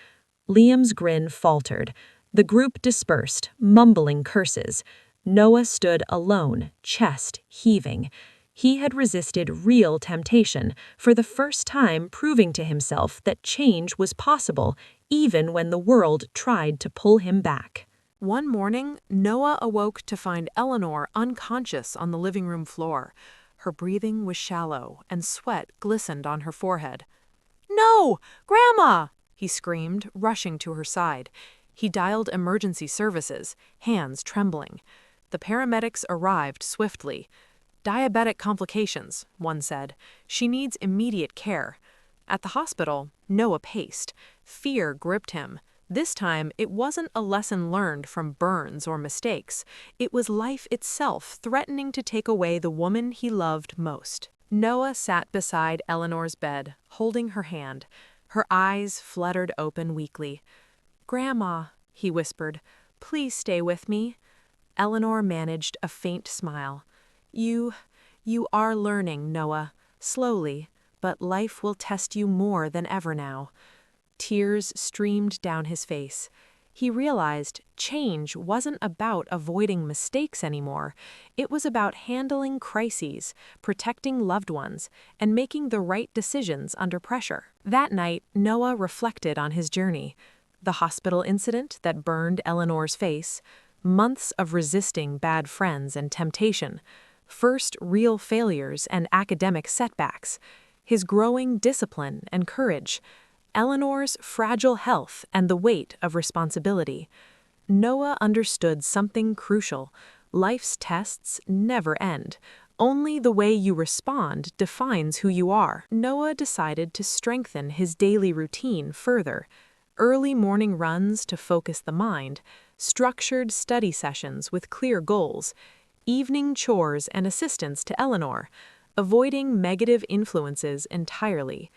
Liam's grin faltered. The group dispersed, mumbling curses. Noah stood alone, chest heaving. He had resisted real temptation, for the first time proving to himself that change was possible, even when the world tried to pull him back. One morning, Noah awoke to find Eleanor unconscious on the living room floor. Her breathing was shallow, and sweat glistened on her forehead. "No! Grandma!" he screamed, rushing to her side. He dialed emergency services, hands trembling. The paramedics arrived swiftly. "Diabetic complications," one said. "She needs immediate care." At the hospital, Noah paced. Fear gripped him. This time, it wasn't a lesson learned from burns or mistakes. It was life itself threatening to take away the woman he loved most. Noah sat beside Eleanor's bed, holding her hand. Her eyes fluttered open weakly. "Grandma," he whispered, "please stay with me." Eleanor managed a faint smile. You are learning, Noah, slowly, but life will test you more than ever now." Tears streamed down his face. He realized change wasn't about avoiding mistakes anymore. It was about handling crises, protecting loved ones, and making the right decisions under pressure. That night, Noah reflected on his journey. The hospital incident that burned Eleanor's face, months of resisting bad friends and temptation, first real failures and academic setbacks, his growing discipline and courage, Eleanor's fragile health and the weight of responsibility. Noah understood something crucial. Life's tests never end. Only the way you respond defines who you are. Noah decided to strengthen his daily routine further. Early morning runs to focus the mind, structured study sessions with clear goals, evening chores and assistance to Eleanor, avoiding negative influences entirely.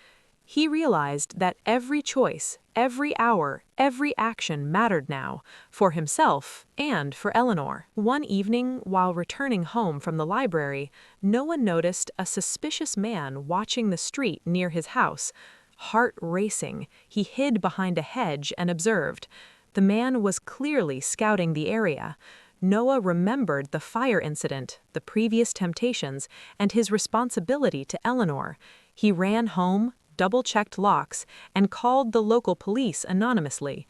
He realized that every choice, every hour, every action mattered now, for himself and for Eleanor. One evening, while returning home from the library, Noah noticed a suspicious man watching the street near his house. Heart racing, he hid behind a hedge and observed. The man was clearly scouting the area. Noah remembered the fire incident, the previous temptations, and his responsibility to Eleanor. He ran home, double-checked locks, and called the local police anonymously.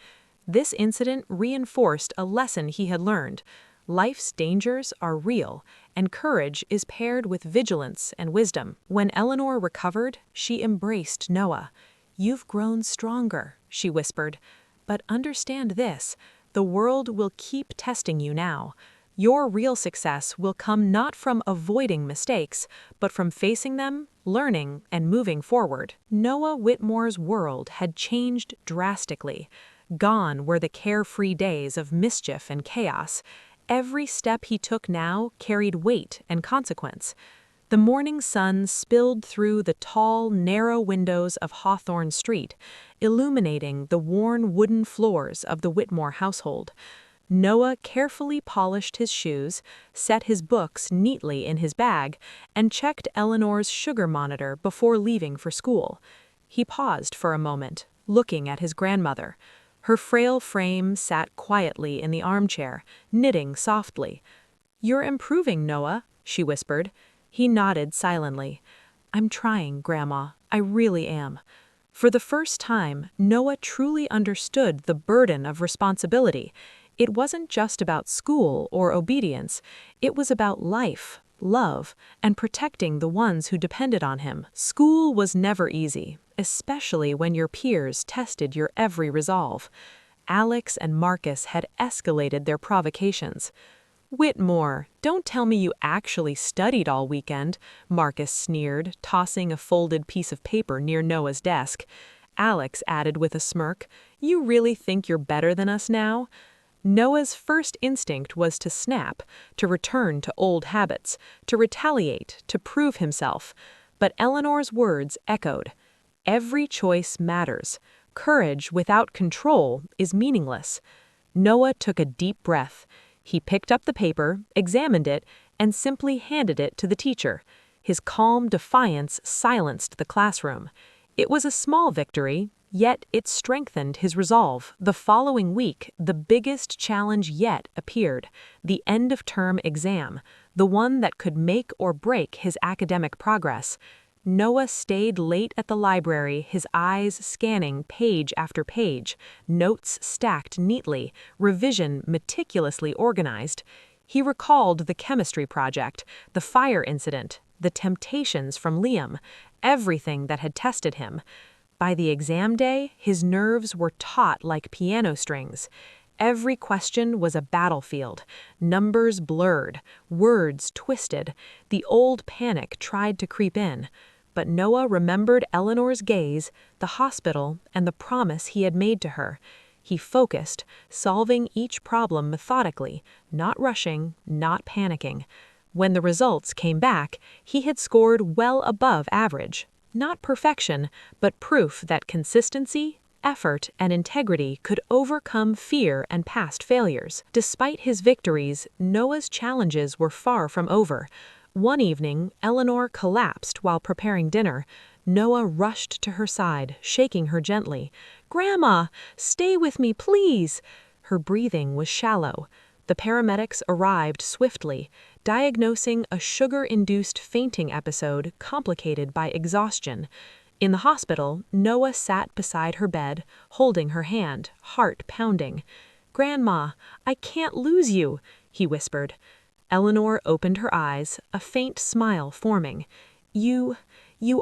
This incident reinforced a lesson he had learned. Life's dangers are real, and courage is paired with vigilance and wisdom. When Eleanor recovered, she embraced Noah. "You've grown stronger," she whispered. "But understand this, the world will keep testing you now. Your real success will come not from avoiding mistakes, but from facing them, learning, and moving forward." Noah Whitmore's world had changed drastically. Gone were the carefree days of mischief and chaos. Every step he took now carried weight and consequence. The morning sun spilled through the tall, narrow windows of Hawthorne Street, illuminating the worn wooden floors of the Whitmore household. Noah carefully polished his shoes, set his books neatly in his bag, and checked Eleanor's sugar monitor before leaving for school. He paused for a moment, looking at his grandmother. Her frail frame sat quietly in the armchair, knitting softly. "You're improving, Noah," she whispered. He nodded silently. "I'm trying, Grandma. I really am." For the first time, Noah truly understood the burden of responsibility. It wasn't just about school or obedience. It was about life, love, and protecting the ones who depended on him. School was never easy, especially when your peers tested your every resolve. Alex and Marcus had escalated their provocations. "Whitmore, don't tell me you actually studied all weekend," Marcus sneered, tossing a folded piece of paper near Noah's desk. Alex added with a smirk, "You really think you're better than us now?" Noah's first instinct was to snap, to return to old habits, to retaliate, to prove himself. But Eleanor's words echoed. Every choice matters. Courage without control is meaningless. Noah took a deep breath. He picked up the paper, examined it, and simply handed it to the teacher. His calm defiance silenced the classroom. It was a small victory, yet it strengthened his resolve. The following week, the biggest challenge yet appeared, the end-of-term exam, the one that could make or break his academic progress. Noah stayed late at the library, his eyes scanning page after page, notes stacked neatly, revision meticulously organized. He recalled the chemistry project, the fire incident, the temptations from Liam, everything that had tested him. By the exam day, his nerves were taut like piano strings. Every question was a battlefield, numbers blurred, words twisted. The old panic tried to creep in. But Noah remembered Eleanor's gaze, the hospital, and the promise he had made to her. He focused, solving each problem methodically, not rushing, not panicking. When the results came back, he had scored well above average. Not perfection, but proof that consistency, effort, and integrity could overcome fear and past failures. Despite his victories, Noah's challenges were far from over. One evening, Eleanor collapsed while preparing dinner. Noah rushed to her side, shaking her gently. "Grandma, stay with me, please!" Her breathing was shallow. The paramedics arrived swiftly, diagnosing a sugar-induced fainting episode complicated by exhaustion. In the hospital, Noah sat beside her bed, holding her hand, heart pounding. "Grandma, I can't lose you," he whispered. Eleanor opened her eyes, a faint smile forming. You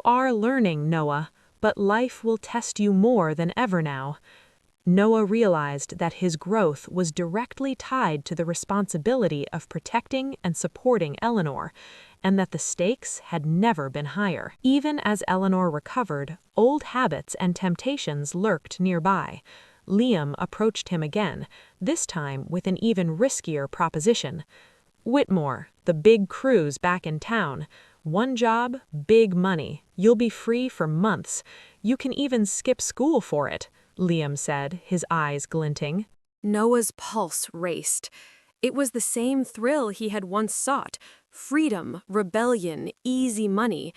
are learning, Noah, but life will test you more than ever now." Noah realized that his growth was directly tied to the responsibility of protecting and supporting Eleanor, and that the stakes had never been higher. Even as Eleanor recovered, old habits and temptations lurked nearby. Liam approached him again, this time with an even riskier proposition. "Whitmore, the big cruise back in town. One job, big money. You'll be free for months. You can even skip school for it," Liam said, his eyes glinting. Noah's pulse raced. It was the same thrill he had once sought: freedom, rebellion, easy money.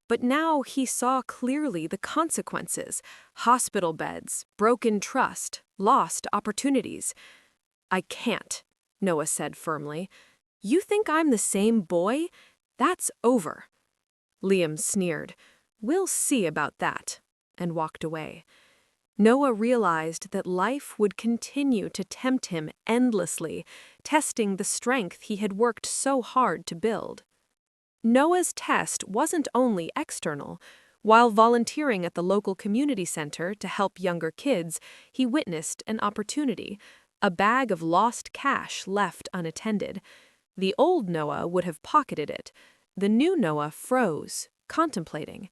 But now he saw clearly the consequences: hospital beds, broken trust, lost opportunities. "I can't," Noah said firmly. "You think I'm the same boy? That's over." Liam sneered. "We'll see about that," and walked away. Noah realized that life would continue to tempt him endlessly, testing the strength he had worked so hard to build. Noah's test wasn't only external. While volunteering at the local community center to help younger kids, he witnessed an opportunity: a bag of lost cash left unattended. The old Noah would have pocketed it. The new Noah froze, contemplating.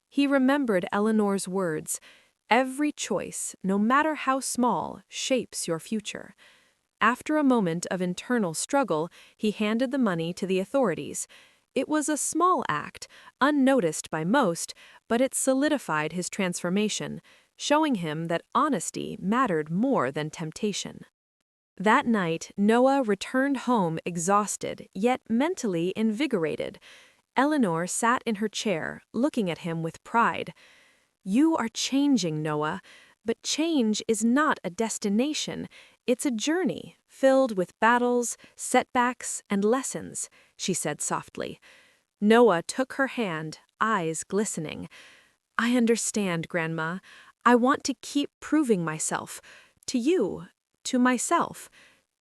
He remembered Eleanor's words: "Every choice, no matter how small, shapes your future." After a moment of internal struggle, he handed the money to the authorities. It was a small act, unnoticed by most, but it solidified his transformation, showing him that honesty mattered more than temptation. That night, Noah returned home exhausted, yet mentally invigorated. Eleanor sat in her chair, looking at him with pride. "You are changing, Noah, but change is not a destination. It's a journey, filled with battles, setbacks, and lessons," she said softly. Noah took her hand, eyes glistening. "I understand, Grandma. I want to keep proving myself. To you. To myself."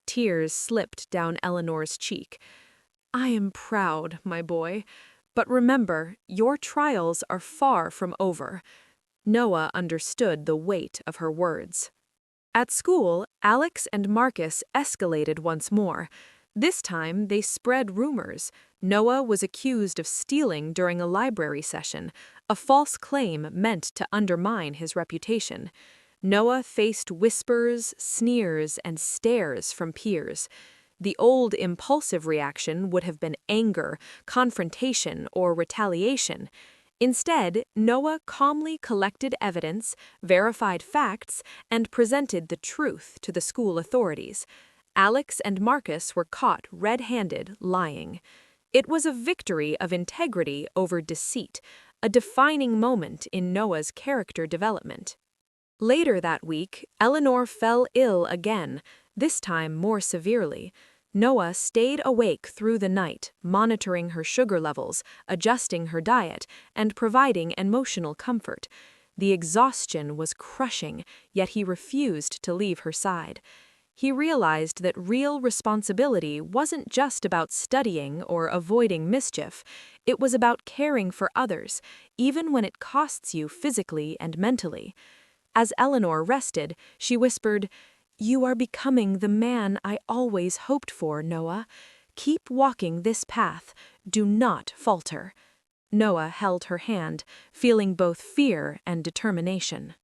Tears slipped down Eleanor's cheek. "I am proud, my boy. But remember, your trials are far from over." Noah understood the weight of her words. At school, Alex and Marcus escalated once more. This time, they spread rumors. Noah was accused of stealing during a library session, a false claim meant to undermine his reputation. Noah faced whispers, sneers, and stares from peers. The old impulsive reaction would have been anger, confrontation, or retaliation. Instead, Noah calmly collected evidence, verified facts, and presented the truth to the school authorities. Alex and Marcus were caught red-handed, lying. It was a victory of integrity over deceit, a defining moment in Noah's character development. Later that week, Eleanor fell ill again, this time more severely. Noah stayed awake through the night, monitoring her sugar levels, adjusting her diet, and providing emotional comfort. The exhaustion was crushing, yet he refused to leave her side. He realized that real responsibility wasn't just about studying or avoiding mischief. It was about caring for others, even when it costs you physically and mentally. As Eleanor rested, she whispered, "You are becoming the man I always hoped for, Noah. Keep walking this path. Do not falter." Noah held her hand, feeling both fear and determination.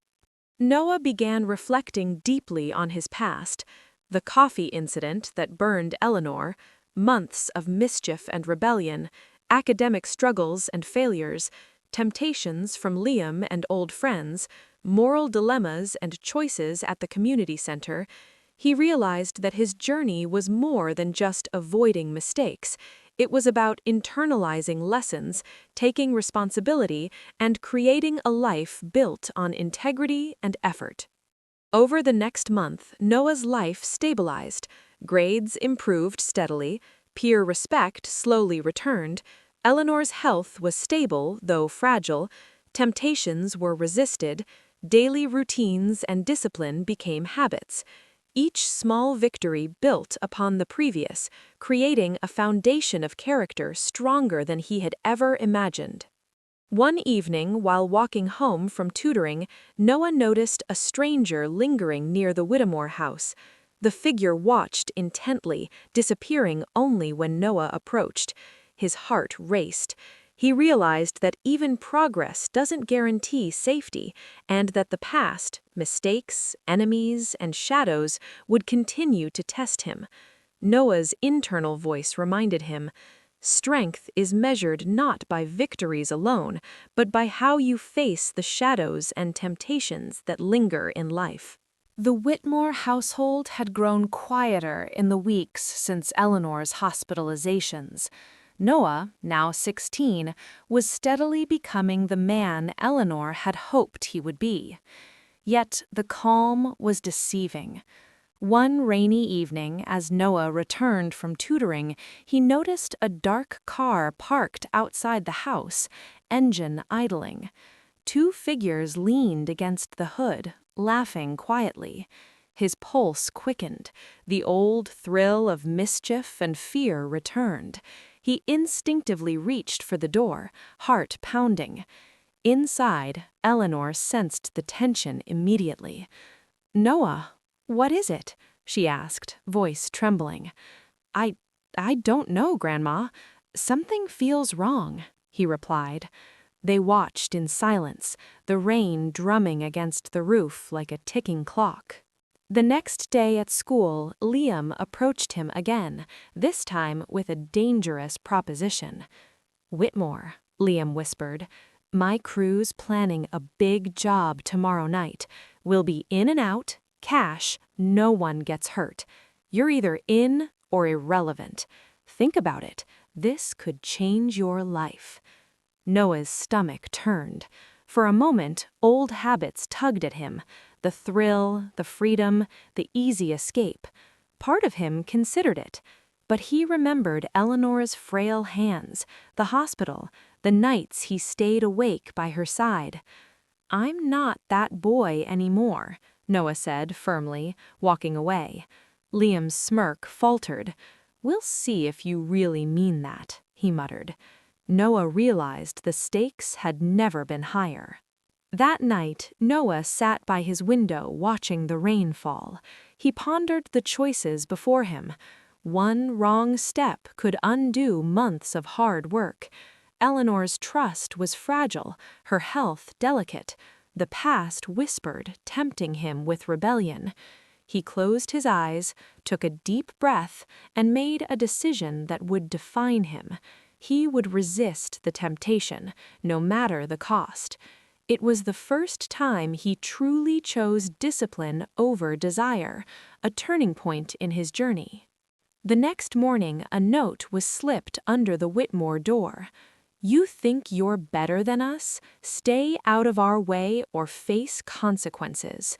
Noah began reflecting deeply on his past: the coffee incident that burned Eleanor, months of mischief and rebellion, academic struggles and failures, temptations from Liam and old friends, moral dilemmas and choices at the community center. He realized that his journey was more than just avoiding mistakes. It was about internalizing lessons, taking responsibility, and creating a life built on integrity and effort. Over the next month, Noah's life stabilized. Grades improved steadily, peer respect slowly returned, Eleanor's health was stable, though fragile, temptations were resisted, daily routines and discipline became habits. Each small victory built upon the previous, creating a foundation of character stronger than he had ever imagined. One evening, while walking home from tutoring, Noah noticed a stranger lingering near the Whitmore house. The figure watched intently, disappearing only when Noah approached. His heart raced. He realized that even progress doesn't guarantee safety, and that the past, mistakes, enemies, and shadows would continue to test him. Noah's internal voice reminded him, "Strength is measured not by victories alone, but by how you face the shadows and temptations that linger in life." The Whitmore household had grown quieter in the weeks since Eleanor's hospitalizations. Noah, now 16, was steadily becoming the man Eleanor had hoped he would be. Yet the calm was deceiving. One rainy evening, as Noah returned from tutoring, he noticed a dark car parked outside the house, engine idling. Two figures leaned against the hood, laughing quietly. His pulse quickened. The old thrill of mischief and fear returned. He instinctively reached for the door, heart pounding. Inside, Eleanor sensed the tension immediately. "Noah, what is it?" she asked, voice trembling. I don't know, Grandma. Something feels wrong," he replied. They watched in silence, the rain drumming against the roof like a ticking clock. The next day at school, Liam approached him again, this time with a dangerous proposition. "Whitmore," Liam whispered, "my crew's planning a big job tomorrow night. We'll be in and out, cash, no one gets hurt. You're either in or irrelevant. Think about it. This could change your life." Noah's stomach turned. For a moment, old habits tugged at him. The thrill, the freedom, the easy escape. Part of him considered it. But he remembered Eleanor's frail hands, the hospital, the nights he stayed awake by her side. "I'm not that boy anymore," Noah said firmly, walking away. Liam's smirk faltered. "We'll see if you really mean that," he muttered. Noah realized the stakes had never been higher. That night, Noah sat by his window watching the rain fall. He pondered the choices before him. One wrong step could undo months of hard work. Eleanor's trust was fragile, her health delicate. The past whispered, tempting him with rebellion. He closed his eyes, took a deep breath, and made a decision that would define him. He would resist the temptation, no matter the cost. It was the first time he truly chose discipline over desire, a turning point in his journey. The next morning, a note was slipped under the Whitmore door. "You think you're better than us? Stay out of our way or face consequences."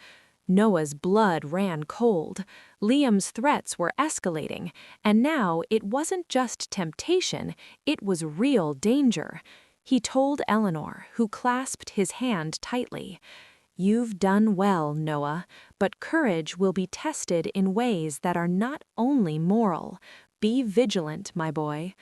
Noah's blood ran cold. Liam's threats were escalating, and now it wasn't just temptation, it was real danger. He told Eleanor, who clasped his hand tightly, "You've done well, Noah, but courage will be tested in ways that are not only moral. Be vigilant, my boy."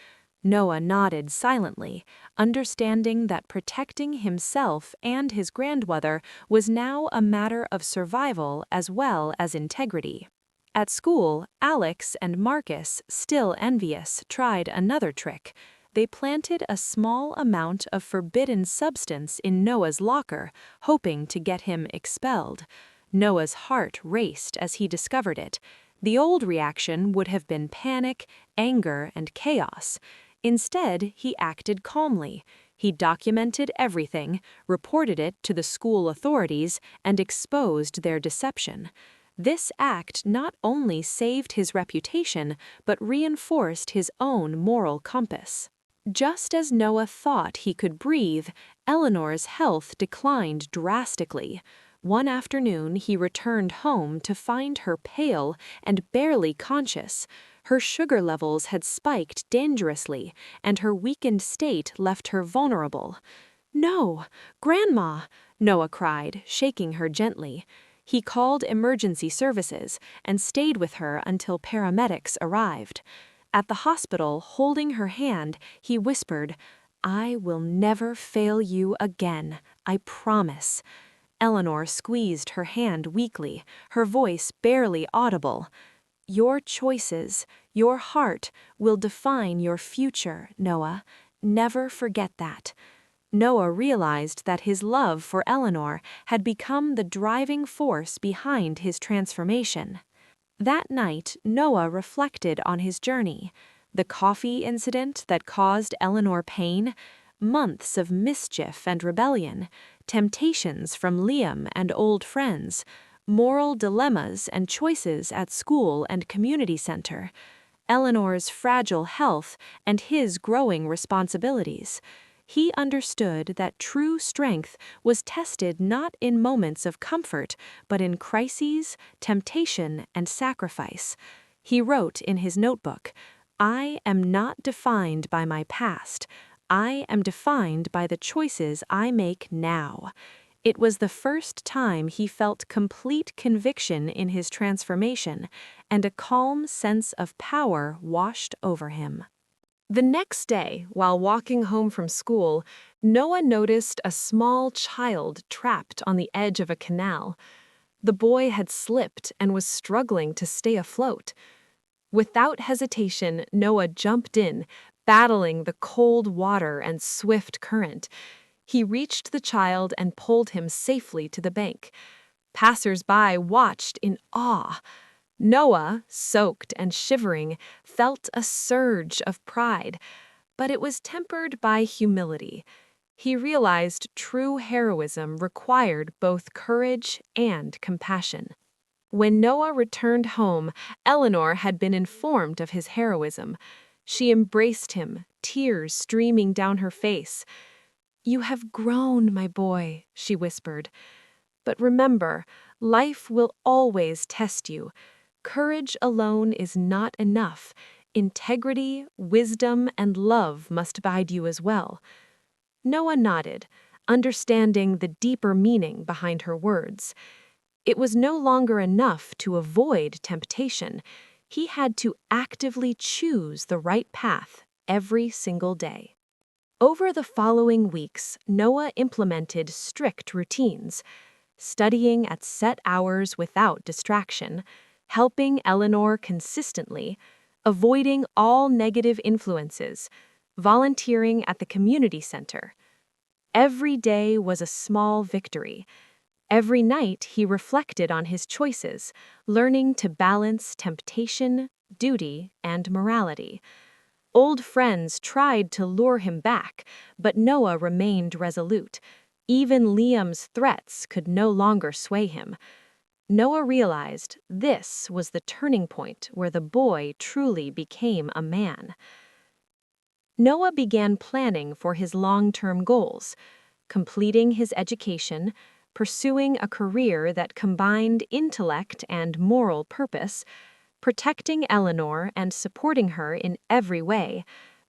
Noah nodded silently, understanding that protecting himself and his grandmother was now a matter of survival as well as integrity. At school, Alex and Marcus, still envious, tried another trick. They planted a small amount of forbidden substance in Noah's locker, hoping to get him expelled. Noah's heart raced as he discovered it. The old reaction would have been panic, anger, and chaos. Instead, he acted calmly. He documented everything, reported it to the school authorities, and exposed their deception. This act not only saved his reputation, but reinforced his own moral compass. Just as Noah thought he could breathe, Eleanor's health declined drastically. One afternoon, he returned home to find her pale and barely conscious. Her sugar levels had spiked dangerously, and her weakened state left her vulnerable. "No, Grandma!" Noah cried, shaking her gently. He called emergency services and stayed with her until paramedics arrived. At the hospital, holding her hand, he whispered, "I will never fail you again, I promise." Eleanor squeezed her hand weakly, her voice barely audible. "Your choices, your heart, will define your future, Noah. Never forget that." Noah realized that his love for Eleanor had become the driving force behind his transformation. That night, Noah reflected on his journey. The coffee incident that caused Eleanor pain, months of mischief and rebellion, temptations from Liam and old friends, moral dilemmas and choices at school and community center, Eleanor's fragile health and his growing responsibilities. He understood that true strength was tested not in moments of comfort, but in crises, temptation, and sacrifice. He wrote in his notebook, "I am not defined by my past. I am defined by the choices I make now." It was the first time he felt complete conviction in his transformation, and a calm sense of power washed over him. The next day, while walking home from school, Noah noticed a small child trapped on the edge of a canal. The boy had slipped and was struggling to stay afloat. Without hesitation, Noah jumped in, battling the cold water and swift current. He reached the child and pulled him safely to the bank. Passers-by watched in awe. Noah, soaked and shivering, felt a surge of pride, but it was tempered by humility. He realized true heroism required both courage and compassion. When Noah returned home, Eleanor had been informed of his heroism. She embraced him, tears streaming down her face. "You have grown, my boy," she whispered. "But remember, life will always test you. Courage alone is not enough. Integrity, wisdom, and love must guide you as well." Noah nodded, understanding the deeper meaning behind her words. It was no longer enough to avoid temptation. He had to actively choose the right path every single day. Over the following weeks, Noah implemented strict routines, studying at set hours without distraction, helping Eleanor consistently, avoiding all negative influences, volunteering at the community center. Every day was a small victory. Every night he reflected on his choices, learning to balance temptation, duty, and morality. Old friends tried to lure him back, but Noah remained resolute. Even Liam's threats could no longer sway him. Noah realized this was the turning point where the boy truly became a man. Noah began planning for his long-term goals, completing his education, pursuing a career that combined intellect and moral purpose, protecting Eleanor and supporting her in every way,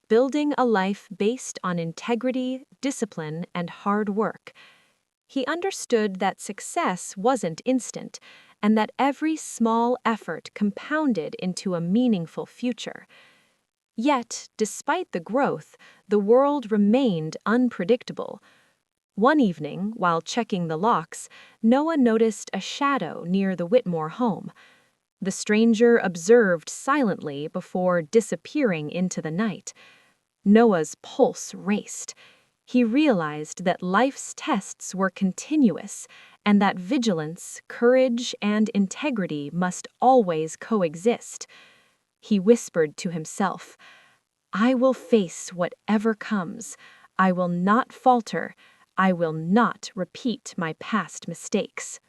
building a life based on integrity, discipline, and hard work. He understood that success wasn't instant, and that every small effort compounded into a meaningful future. Yet, despite the growth, the world remained unpredictable. One evening, while checking the locks, Noah noticed a shadow near the Whitmore home. The stranger observed silently before disappearing into the night. Noah's pulse raced. He realized that life's tests were continuous, and that vigilance, courage, and integrity must always coexist. He whispered to himself, "I will face whatever comes. I will not falter. I will not repeat my past mistakes."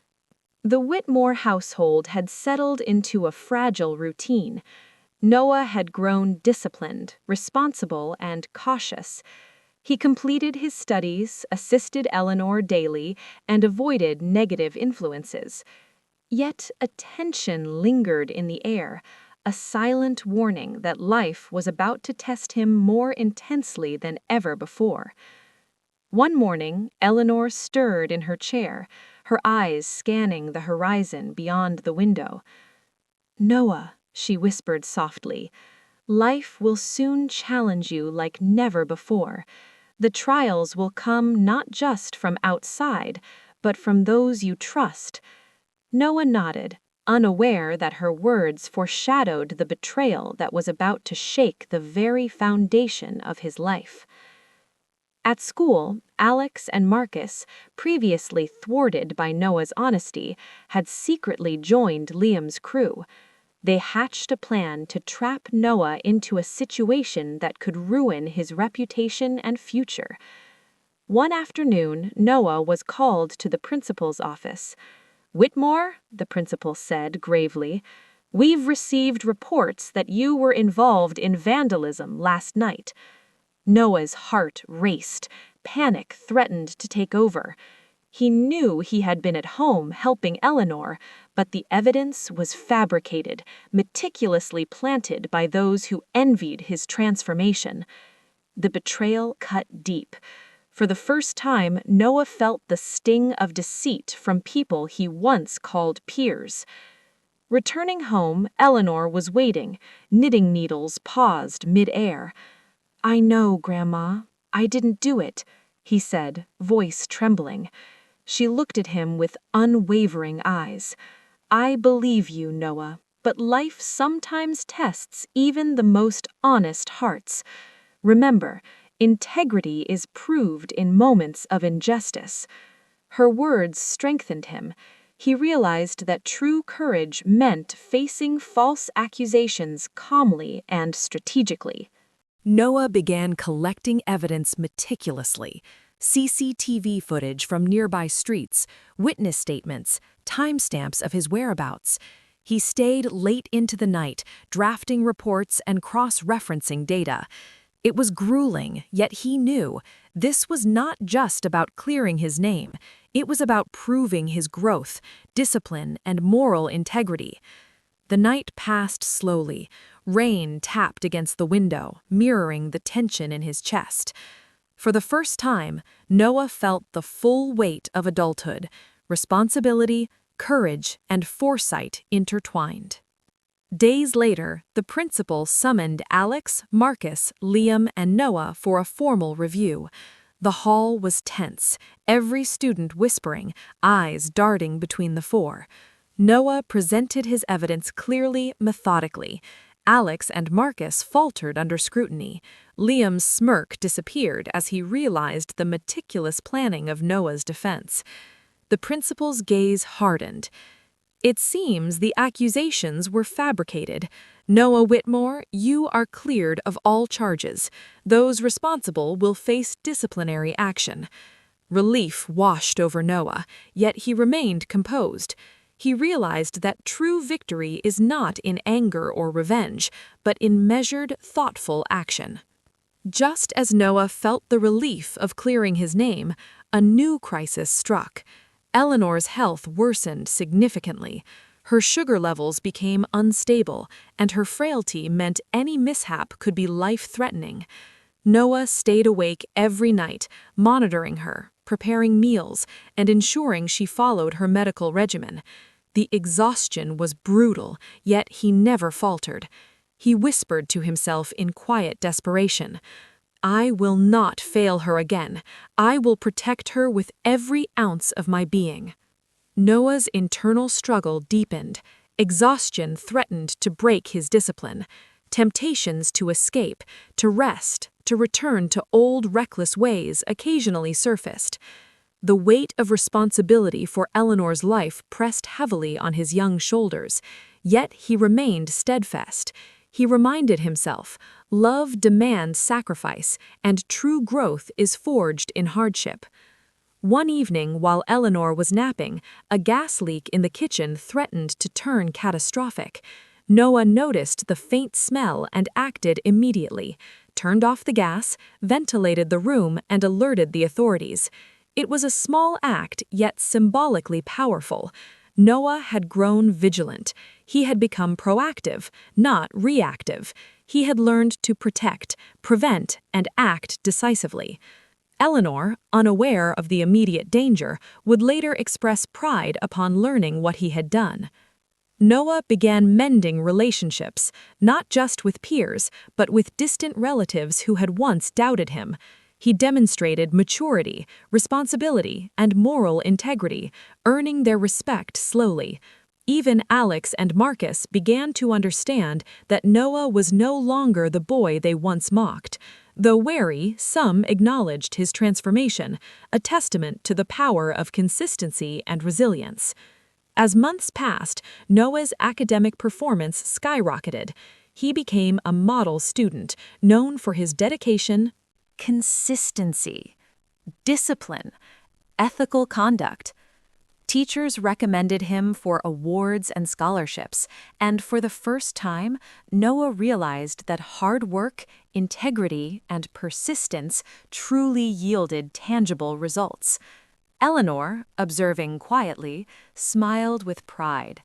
The Whitmore household had settled into a fragile routine. Noah had grown disciplined, responsible, and cautious. He completed his studies, assisted Eleanor daily, and avoided negative influences. Yet a tension lingered in the air, a silent warning that life was about to test him more intensely than ever before. One morning, Eleanor stirred in her chair, her eyes scanning the horizon beyond the window. "Noah," she whispered softly, "life will soon challenge you like never before. The trials will come not just from outside, but from those you trust." Noah nodded, unaware that her words foreshadowed the betrayal that was about to shake the very foundation of his life. At school, Alex and Marcus, previously thwarted by Noah's honesty, had secretly joined Liam's crew. They hatched a plan to trap Noah into a situation that could ruin his reputation and future. One afternoon, Noah was called to the principal's office. "Whitmore," the principal said gravely, "we've received reports that you were involved in vandalism last night." Noah's heart raced. Panic threatened to take over. He knew he had been at home helping Eleanor, but the evidence was fabricated, meticulously planted by those who envied his transformation. The betrayal cut deep. For the first time, Noah felt the sting of deceit from people he once called peers. Returning home, Eleanor was waiting, knitting needles paused mid-air. "I know, Grandma. I didn't do it," he said, voice trembling. She looked at him with unwavering eyes. "I believe you, Noah, but life sometimes tests even the most honest hearts. Remember, integrity is proved in moments of injustice." Her words strengthened him. He realized that true courage meant facing false accusations calmly and strategically. Noah began collecting evidence meticulously: CCTV footage from nearby streets, witness statements, timestamps of his whereabouts. He stayed late into the night, drafting reports and cross-referencing data. It was grueling, yet he knew this was not just about clearing his name. It was about proving his growth, discipline, and moral integrity. The night passed slowly. Rain tapped against the window, mirroring the tension in his chest. For the first time, Noah felt the full weight of adulthood: responsibility, courage, and foresight intertwined. Days later, the principal summoned Alex, Marcus, Liam, and Noah for a formal review. The hall was tense, every student whispering, eyes darting between the four. Noah presented his evidence clearly, methodically. Alex and Marcus faltered under scrutiny. Liam's smirk disappeared as he realized the meticulous planning of Noah's defense. The principal's gaze hardened. "It seems the accusations were fabricated. Noah Whitmore, you are cleared of all charges. Those responsible will face disciplinary action." Relief washed over Noah, yet he remained composed. He realized that true victory is not in anger or revenge, but in measured, thoughtful action. Just as Noah felt the relief of clearing his name, a new crisis struck. Eleanor's health worsened significantly. Her sugar levels became unstable, and her frailty meant any mishap could be life-threatening. Noah stayed awake every night, monitoring her, preparing meals, and ensuring she followed her medical regimen. The exhaustion was brutal, yet he never faltered. He whispered to himself in quiet desperation, "I will not fail her again. I will protect her with every ounce of my being." Noah's internal struggle deepened. Exhaustion threatened to break his discipline. Temptations to escape, to rest, to return to old reckless ways occasionally surfaced. The weight of responsibility for Eleanor's life pressed heavily on his young shoulders, yet he remained steadfast. He reminded himself, love demands sacrifice, and true growth is forged in hardship. One evening, while Eleanor was napping, a gas leak in the kitchen threatened to turn catastrophic. Noah noticed the faint smell and acted immediately. turned off the gas, ventilated the room, and alerted the authorities. It was a small act, yet symbolically powerful. Noah had grown vigilant. He had become proactive, not reactive. He had learned to protect, prevent, and act decisively. Eleanor, unaware of the immediate danger, would later express pride upon learning what he had done. Noah began mending relationships, not just with peers, but with distant relatives who had once doubted him. He demonstrated maturity, responsibility, and moral integrity, earning their respect slowly. Even Alex and Marcus began to understand that Noah was no longer the boy they once mocked. Though wary, some acknowledged his transformation, a testament to the power of consistency and resilience. As months passed, Noah's academic performance skyrocketed. He became a model student, known for his dedication, Consistency, discipline, ethical conduct. Teachers recommended him for awards and scholarships, and for the first time, Noah realized that hard work, integrity, and persistence truly yielded tangible results. Eleanor, observing quietly, smiled with pride.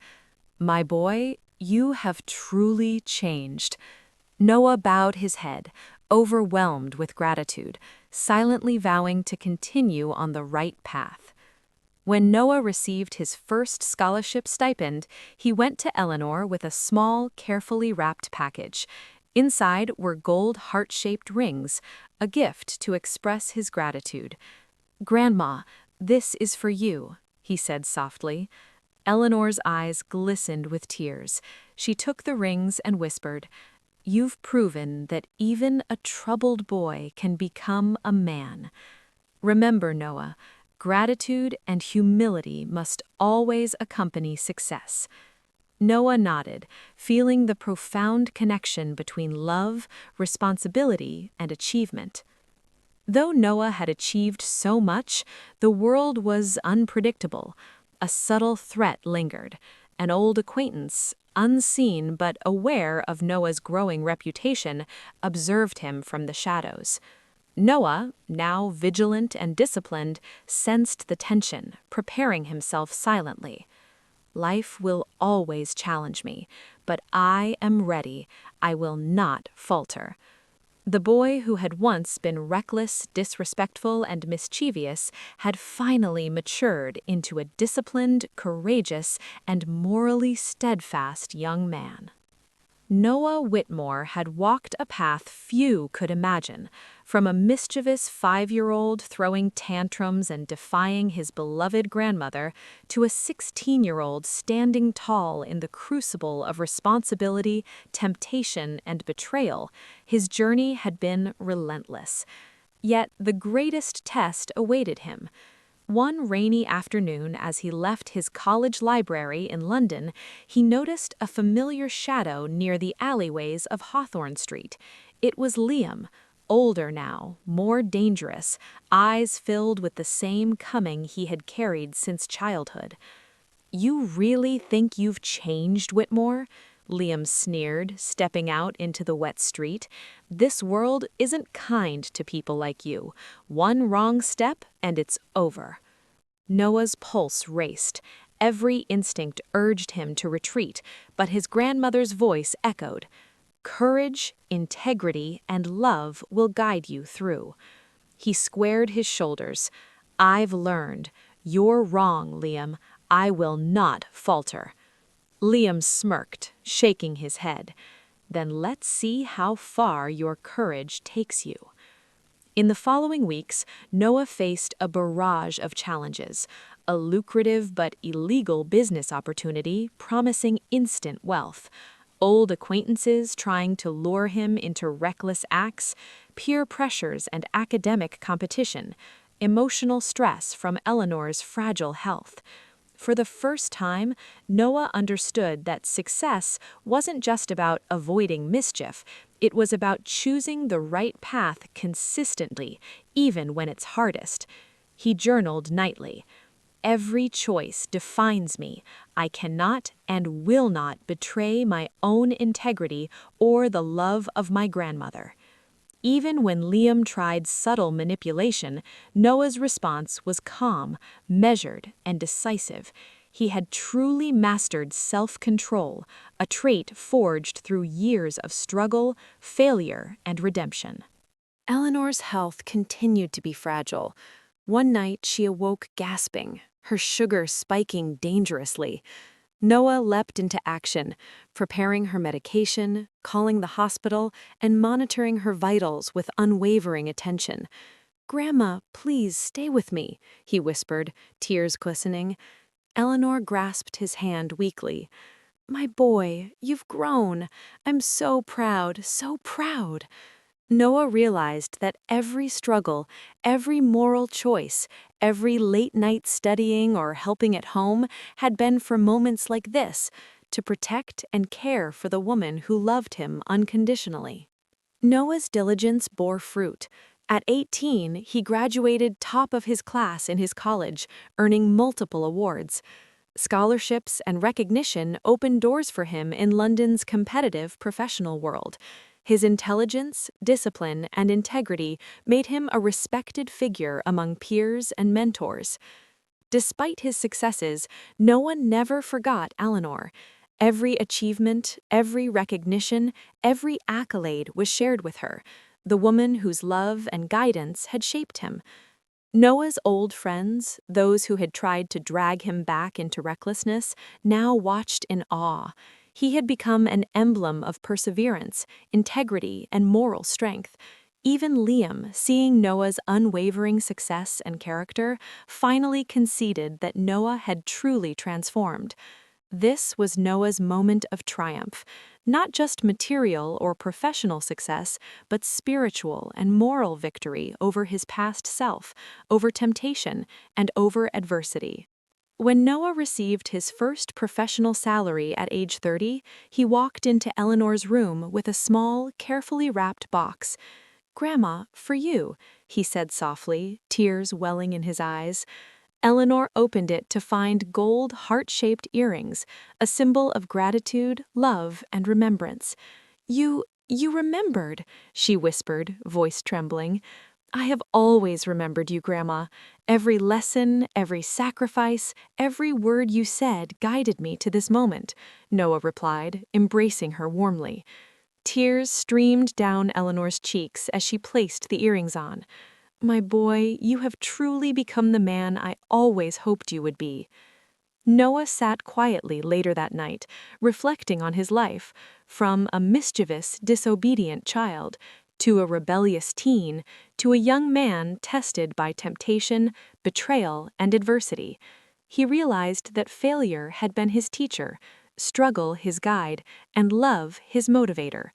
"My boy, you have truly changed." Noah bowed his head, overwhelmed with gratitude, silently vowing to continue on the right path. When Noah received his first scholarship stipend, he went to Eleanor with a small, carefully wrapped package. Inside were gold heart-shaped rings, a gift to express his gratitude. "Grandma, this is for you," he said softly. Eleanor's eyes glistened with tears. She took the rings and whispered, "You've proven that even a troubled boy can become a man. Remember, Noah, gratitude and humility must always accompany success." Noah nodded, feeling the profound connection between love, responsibility, and achievement. Though Noah had achieved so much, the world was unpredictable. A subtle threat lingered. An old acquaintance, unseen but aware of Noah's growing reputation, observed him from the shadows. Noah, now vigilant and disciplined, sensed the tension, preparing himself silently. "Life will always challenge me, but I am ready. I will not falter." The boy who had once been reckless, disrespectful, and mischievous had finally matured into a disciplined, courageous, and morally steadfast young man. Noah Whitmore had walked a path few could imagine, from a mischievous 5-year-old throwing tantrums and defying his beloved grandmother to a 16-year-old standing tall in the crucible of responsibility, temptation, and betrayal. His journey had been relentless. Yet the greatest test awaited him. One rainy afternoon, as he left his college library in London, he noticed a familiar shadow near the alleyways of Hawthorne Street. It was Liam, older now, more dangerous, eyes filled with the same coming he had carried since childhood. "You really think you've changed, Whitmore?" Liam sneered, stepping out into the wet street. "This world isn't kind to people like you. One wrong step and it's over." Noah's pulse raced. Every instinct urged him to retreat, but his grandmother's voice echoed, "Courage, integrity, and love will guide you through." He squared his shoulders. "I've learned. You're wrong, Liam. I will not falter." Liam smirked, shaking his head. "Then let's see how far your courage takes you." In the following weeks, Noah faced a barrage of challenges, a lucrative but illegal business opportunity promising instant wealth, old acquaintances trying to lure him into reckless acts, peer pressures and academic competition, emotional stress from Eleanor's fragile health. For the first time, Noah understood that success wasn't just about avoiding mischief, it was about choosing the right path consistently, even when it's hardest. He journaled nightly. "Every choice defines me. I cannot and will not betray my own integrity or the love of my grandmother." Even when Liam tried subtle manipulation, Noah's response was calm, measured, and decisive. He had truly mastered self-control, a trait forged through years of struggle, failure, and redemption. Eleanor's health continued to be fragile. One night she awoke gasping, her sugar spiking dangerously. Noah leapt into action, preparing her medication, calling the hospital, and monitoring her vitals with unwavering attention. "Grandma, please stay with me," he whispered, tears glistening. Eleanor grasped his hand weakly. "My boy, you've grown. I'm so proud, so proud." Noah realized that every struggle, every moral choice, every late-night studying or helping at home had been for moments like this, to protect and care for the woman who loved him unconditionally. Noah's diligence bore fruit. At 18, he graduated top of his class in his college, earning multiple awards. Scholarships and recognition opened doors for him in London's competitive professional world. His intelligence, discipline, and integrity made him a respected figure among peers and mentors. Despite his successes, Noah never forgot Eleanor. Every achievement, every recognition, every accolade was shared with her, the woman whose love and guidance had shaped him. Noah's old friends, those who had tried to drag him back into recklessness, now watched in awe. He had become an emblem of perseverance, integrity, and moral strength. Even Liam, seeing Noah's unwavering success and character, finally conceded that Noah had truly transformed. This was Noah's moment of triumph, not just material or professional success, but spiritual and moral victory over his past self, over temptation, and over adversity. When Noah received his first professional salary at age 30, he walked into Eleanor's room with a small, carefully wrapped box. "Grandma, for you," he said softly, tears welling in his eyes. Eleanor opened it to find gold heart-shaped earrings, a symbol of gratitude, love, and remembrance. You remembered," she whispered, voice trembling. "I have always remembered you, Grandma. Every lesson, every sacrifice, every word you said guided me to this moment," Noah replied, embracing her warmly. Tears streamed down Eleanor's cheeks as she placed the earrings on. "My boy, you have truly become the man I always hoped you would be." Noah sat quietly later that night, reflecting on his life, from a mischievous, disobedient child, to a rebellious teen, to a young man tested by temptation, betrayal, and adversity. He realized that failure had been his teacher, struggle his guide, and love his motivator.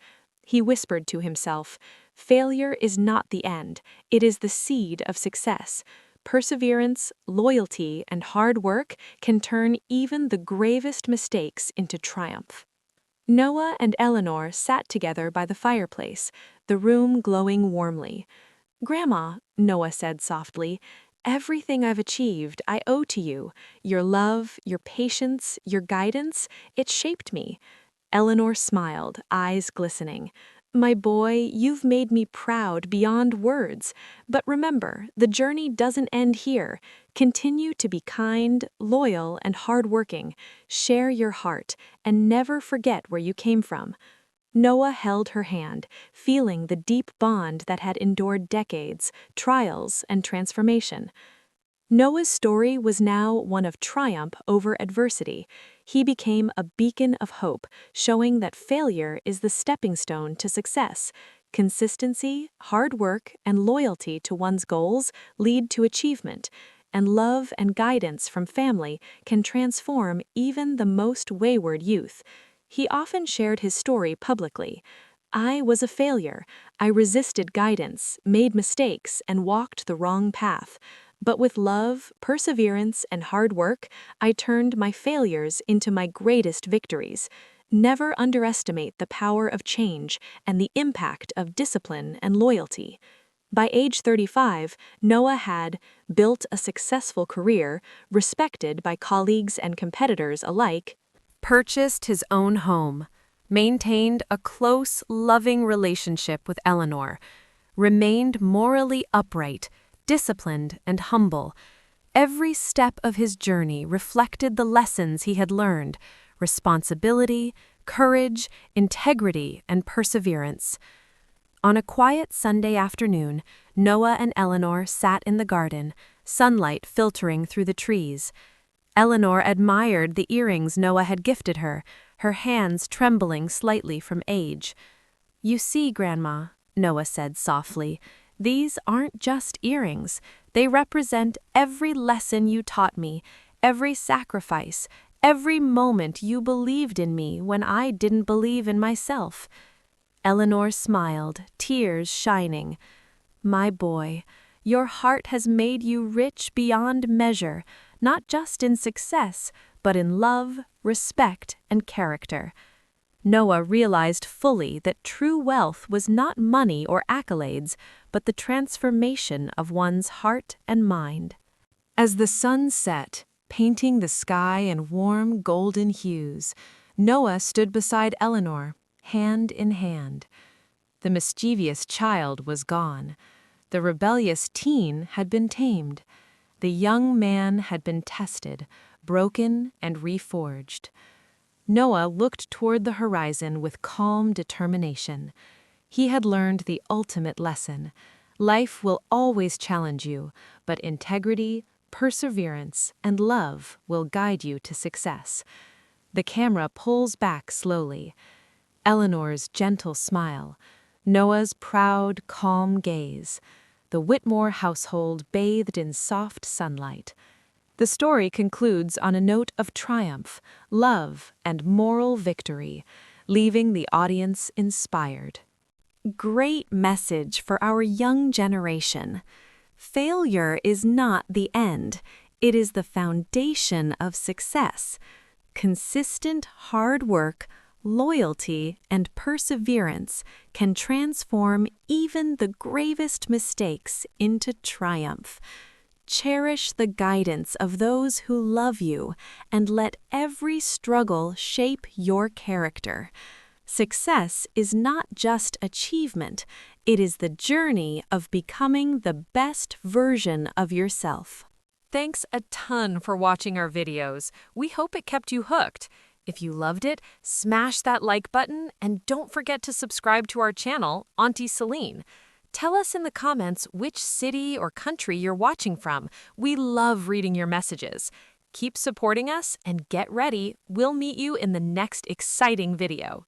He whispered to himself, "Failure is not the end, it is the seed of success. Perseverance, loyalty, and hard work can turn even the gravest mistakes into triumph." Noah and Eleanor sat together by the fireplace, the room glowing warmly. "Grandma," Noah said softly, "everything I've achieved I owe to you. Your love, your patience, your guidance, it shaped me." Eleanor smiled, eyes glistening. "My boy, you've made me proud beyond words. But remember, the journey doesn't end here. Continue to be kind, loyal, and hardworking. Share your heart, and never forget where you came from." Noah held her hand, feeling the deep bond that had endured decades, trials, and transformation. Noah's story was now one of triumph over adversity. He became a beacon of hope, showing that failure is the stepping stone to success. Consistency, hard work, and loyalty to one's goals lead to achievement, and love and guidance from family can transform even the most wayward youth. He often shared his story publicly. "I was a failure. I resisted guidance, made mistakes, and walked the wrong path. But with love, perseverance, and hard work, I turned my failures into my greatest victories." Never underestimate the power of change and the impact of discipline and loyalty. By age 35, Noah had built a successful career, respected by colleagues and competitors alike, purchased his own home, maintained a close, loving relationship with Eleanor, remained morally upright, disciplined, and humble. Every step of his journey reflected the lessons he had learned: responsibility, courage, integrity, and perseverance. On a quiet Sunday afternoon, Noah and Eleanor sat in the garden, sunlight filtering through the trees. Eleanor admired the earrings Noah had gifted her, her hands trembling slightly from age. "You see, Grandma," Noah said softly, "these aren't just earrings. They represent every lesson you taught me, every sacrifice, every moment you believed in me when I didn't believe in myself." Eleanor smiled, tears shining. "My boy, your heart has made you rich beyond measure, not just in success, but in love, respect, and character." Noah realized fully that true wealth was not money or accolades, but the transformation of one's heart and mind. As the sun set, painting the sky in warm golden hues, Noah stood beside Eleanor, hand in hand. The mischievous child was gone. The rebellious teen had been tamed. The young man had been tested, broken, and reforged. Noah looked toward the horizon with calm determination. He had learned the ultimate lesson: life will always challenge you, but integrity, perseverance, and love will guide you to success. The camera pulls back slowly. Eleanor's gentle smile, Noah's proud, calm gaze, the Whitmore household bathed in soft sunlight. The story concludes on a note of triumph, love, and moral victory, leaving the audience inspired. Great message for our young generation. Failure is not the end. It is the foundation of success. Consistent hard work, loyalty, and perseverance can transform even the gravest mistakes into triumph. Cherish the guidance of those who love you, and let every struggle shape your character. Success is not just achievement, it is the journey of becoming the best version of yourself. Thanks a ton for watching our videos. We hope it kept you hooked. If you loved it, smash that like button and don't forget to subscribe to our channel, Auntie Celine. Tell us in the comments which city or country you're watching from. We love reading your messages. Keep supporting us and get ready. We'll meet you in the next exciting video.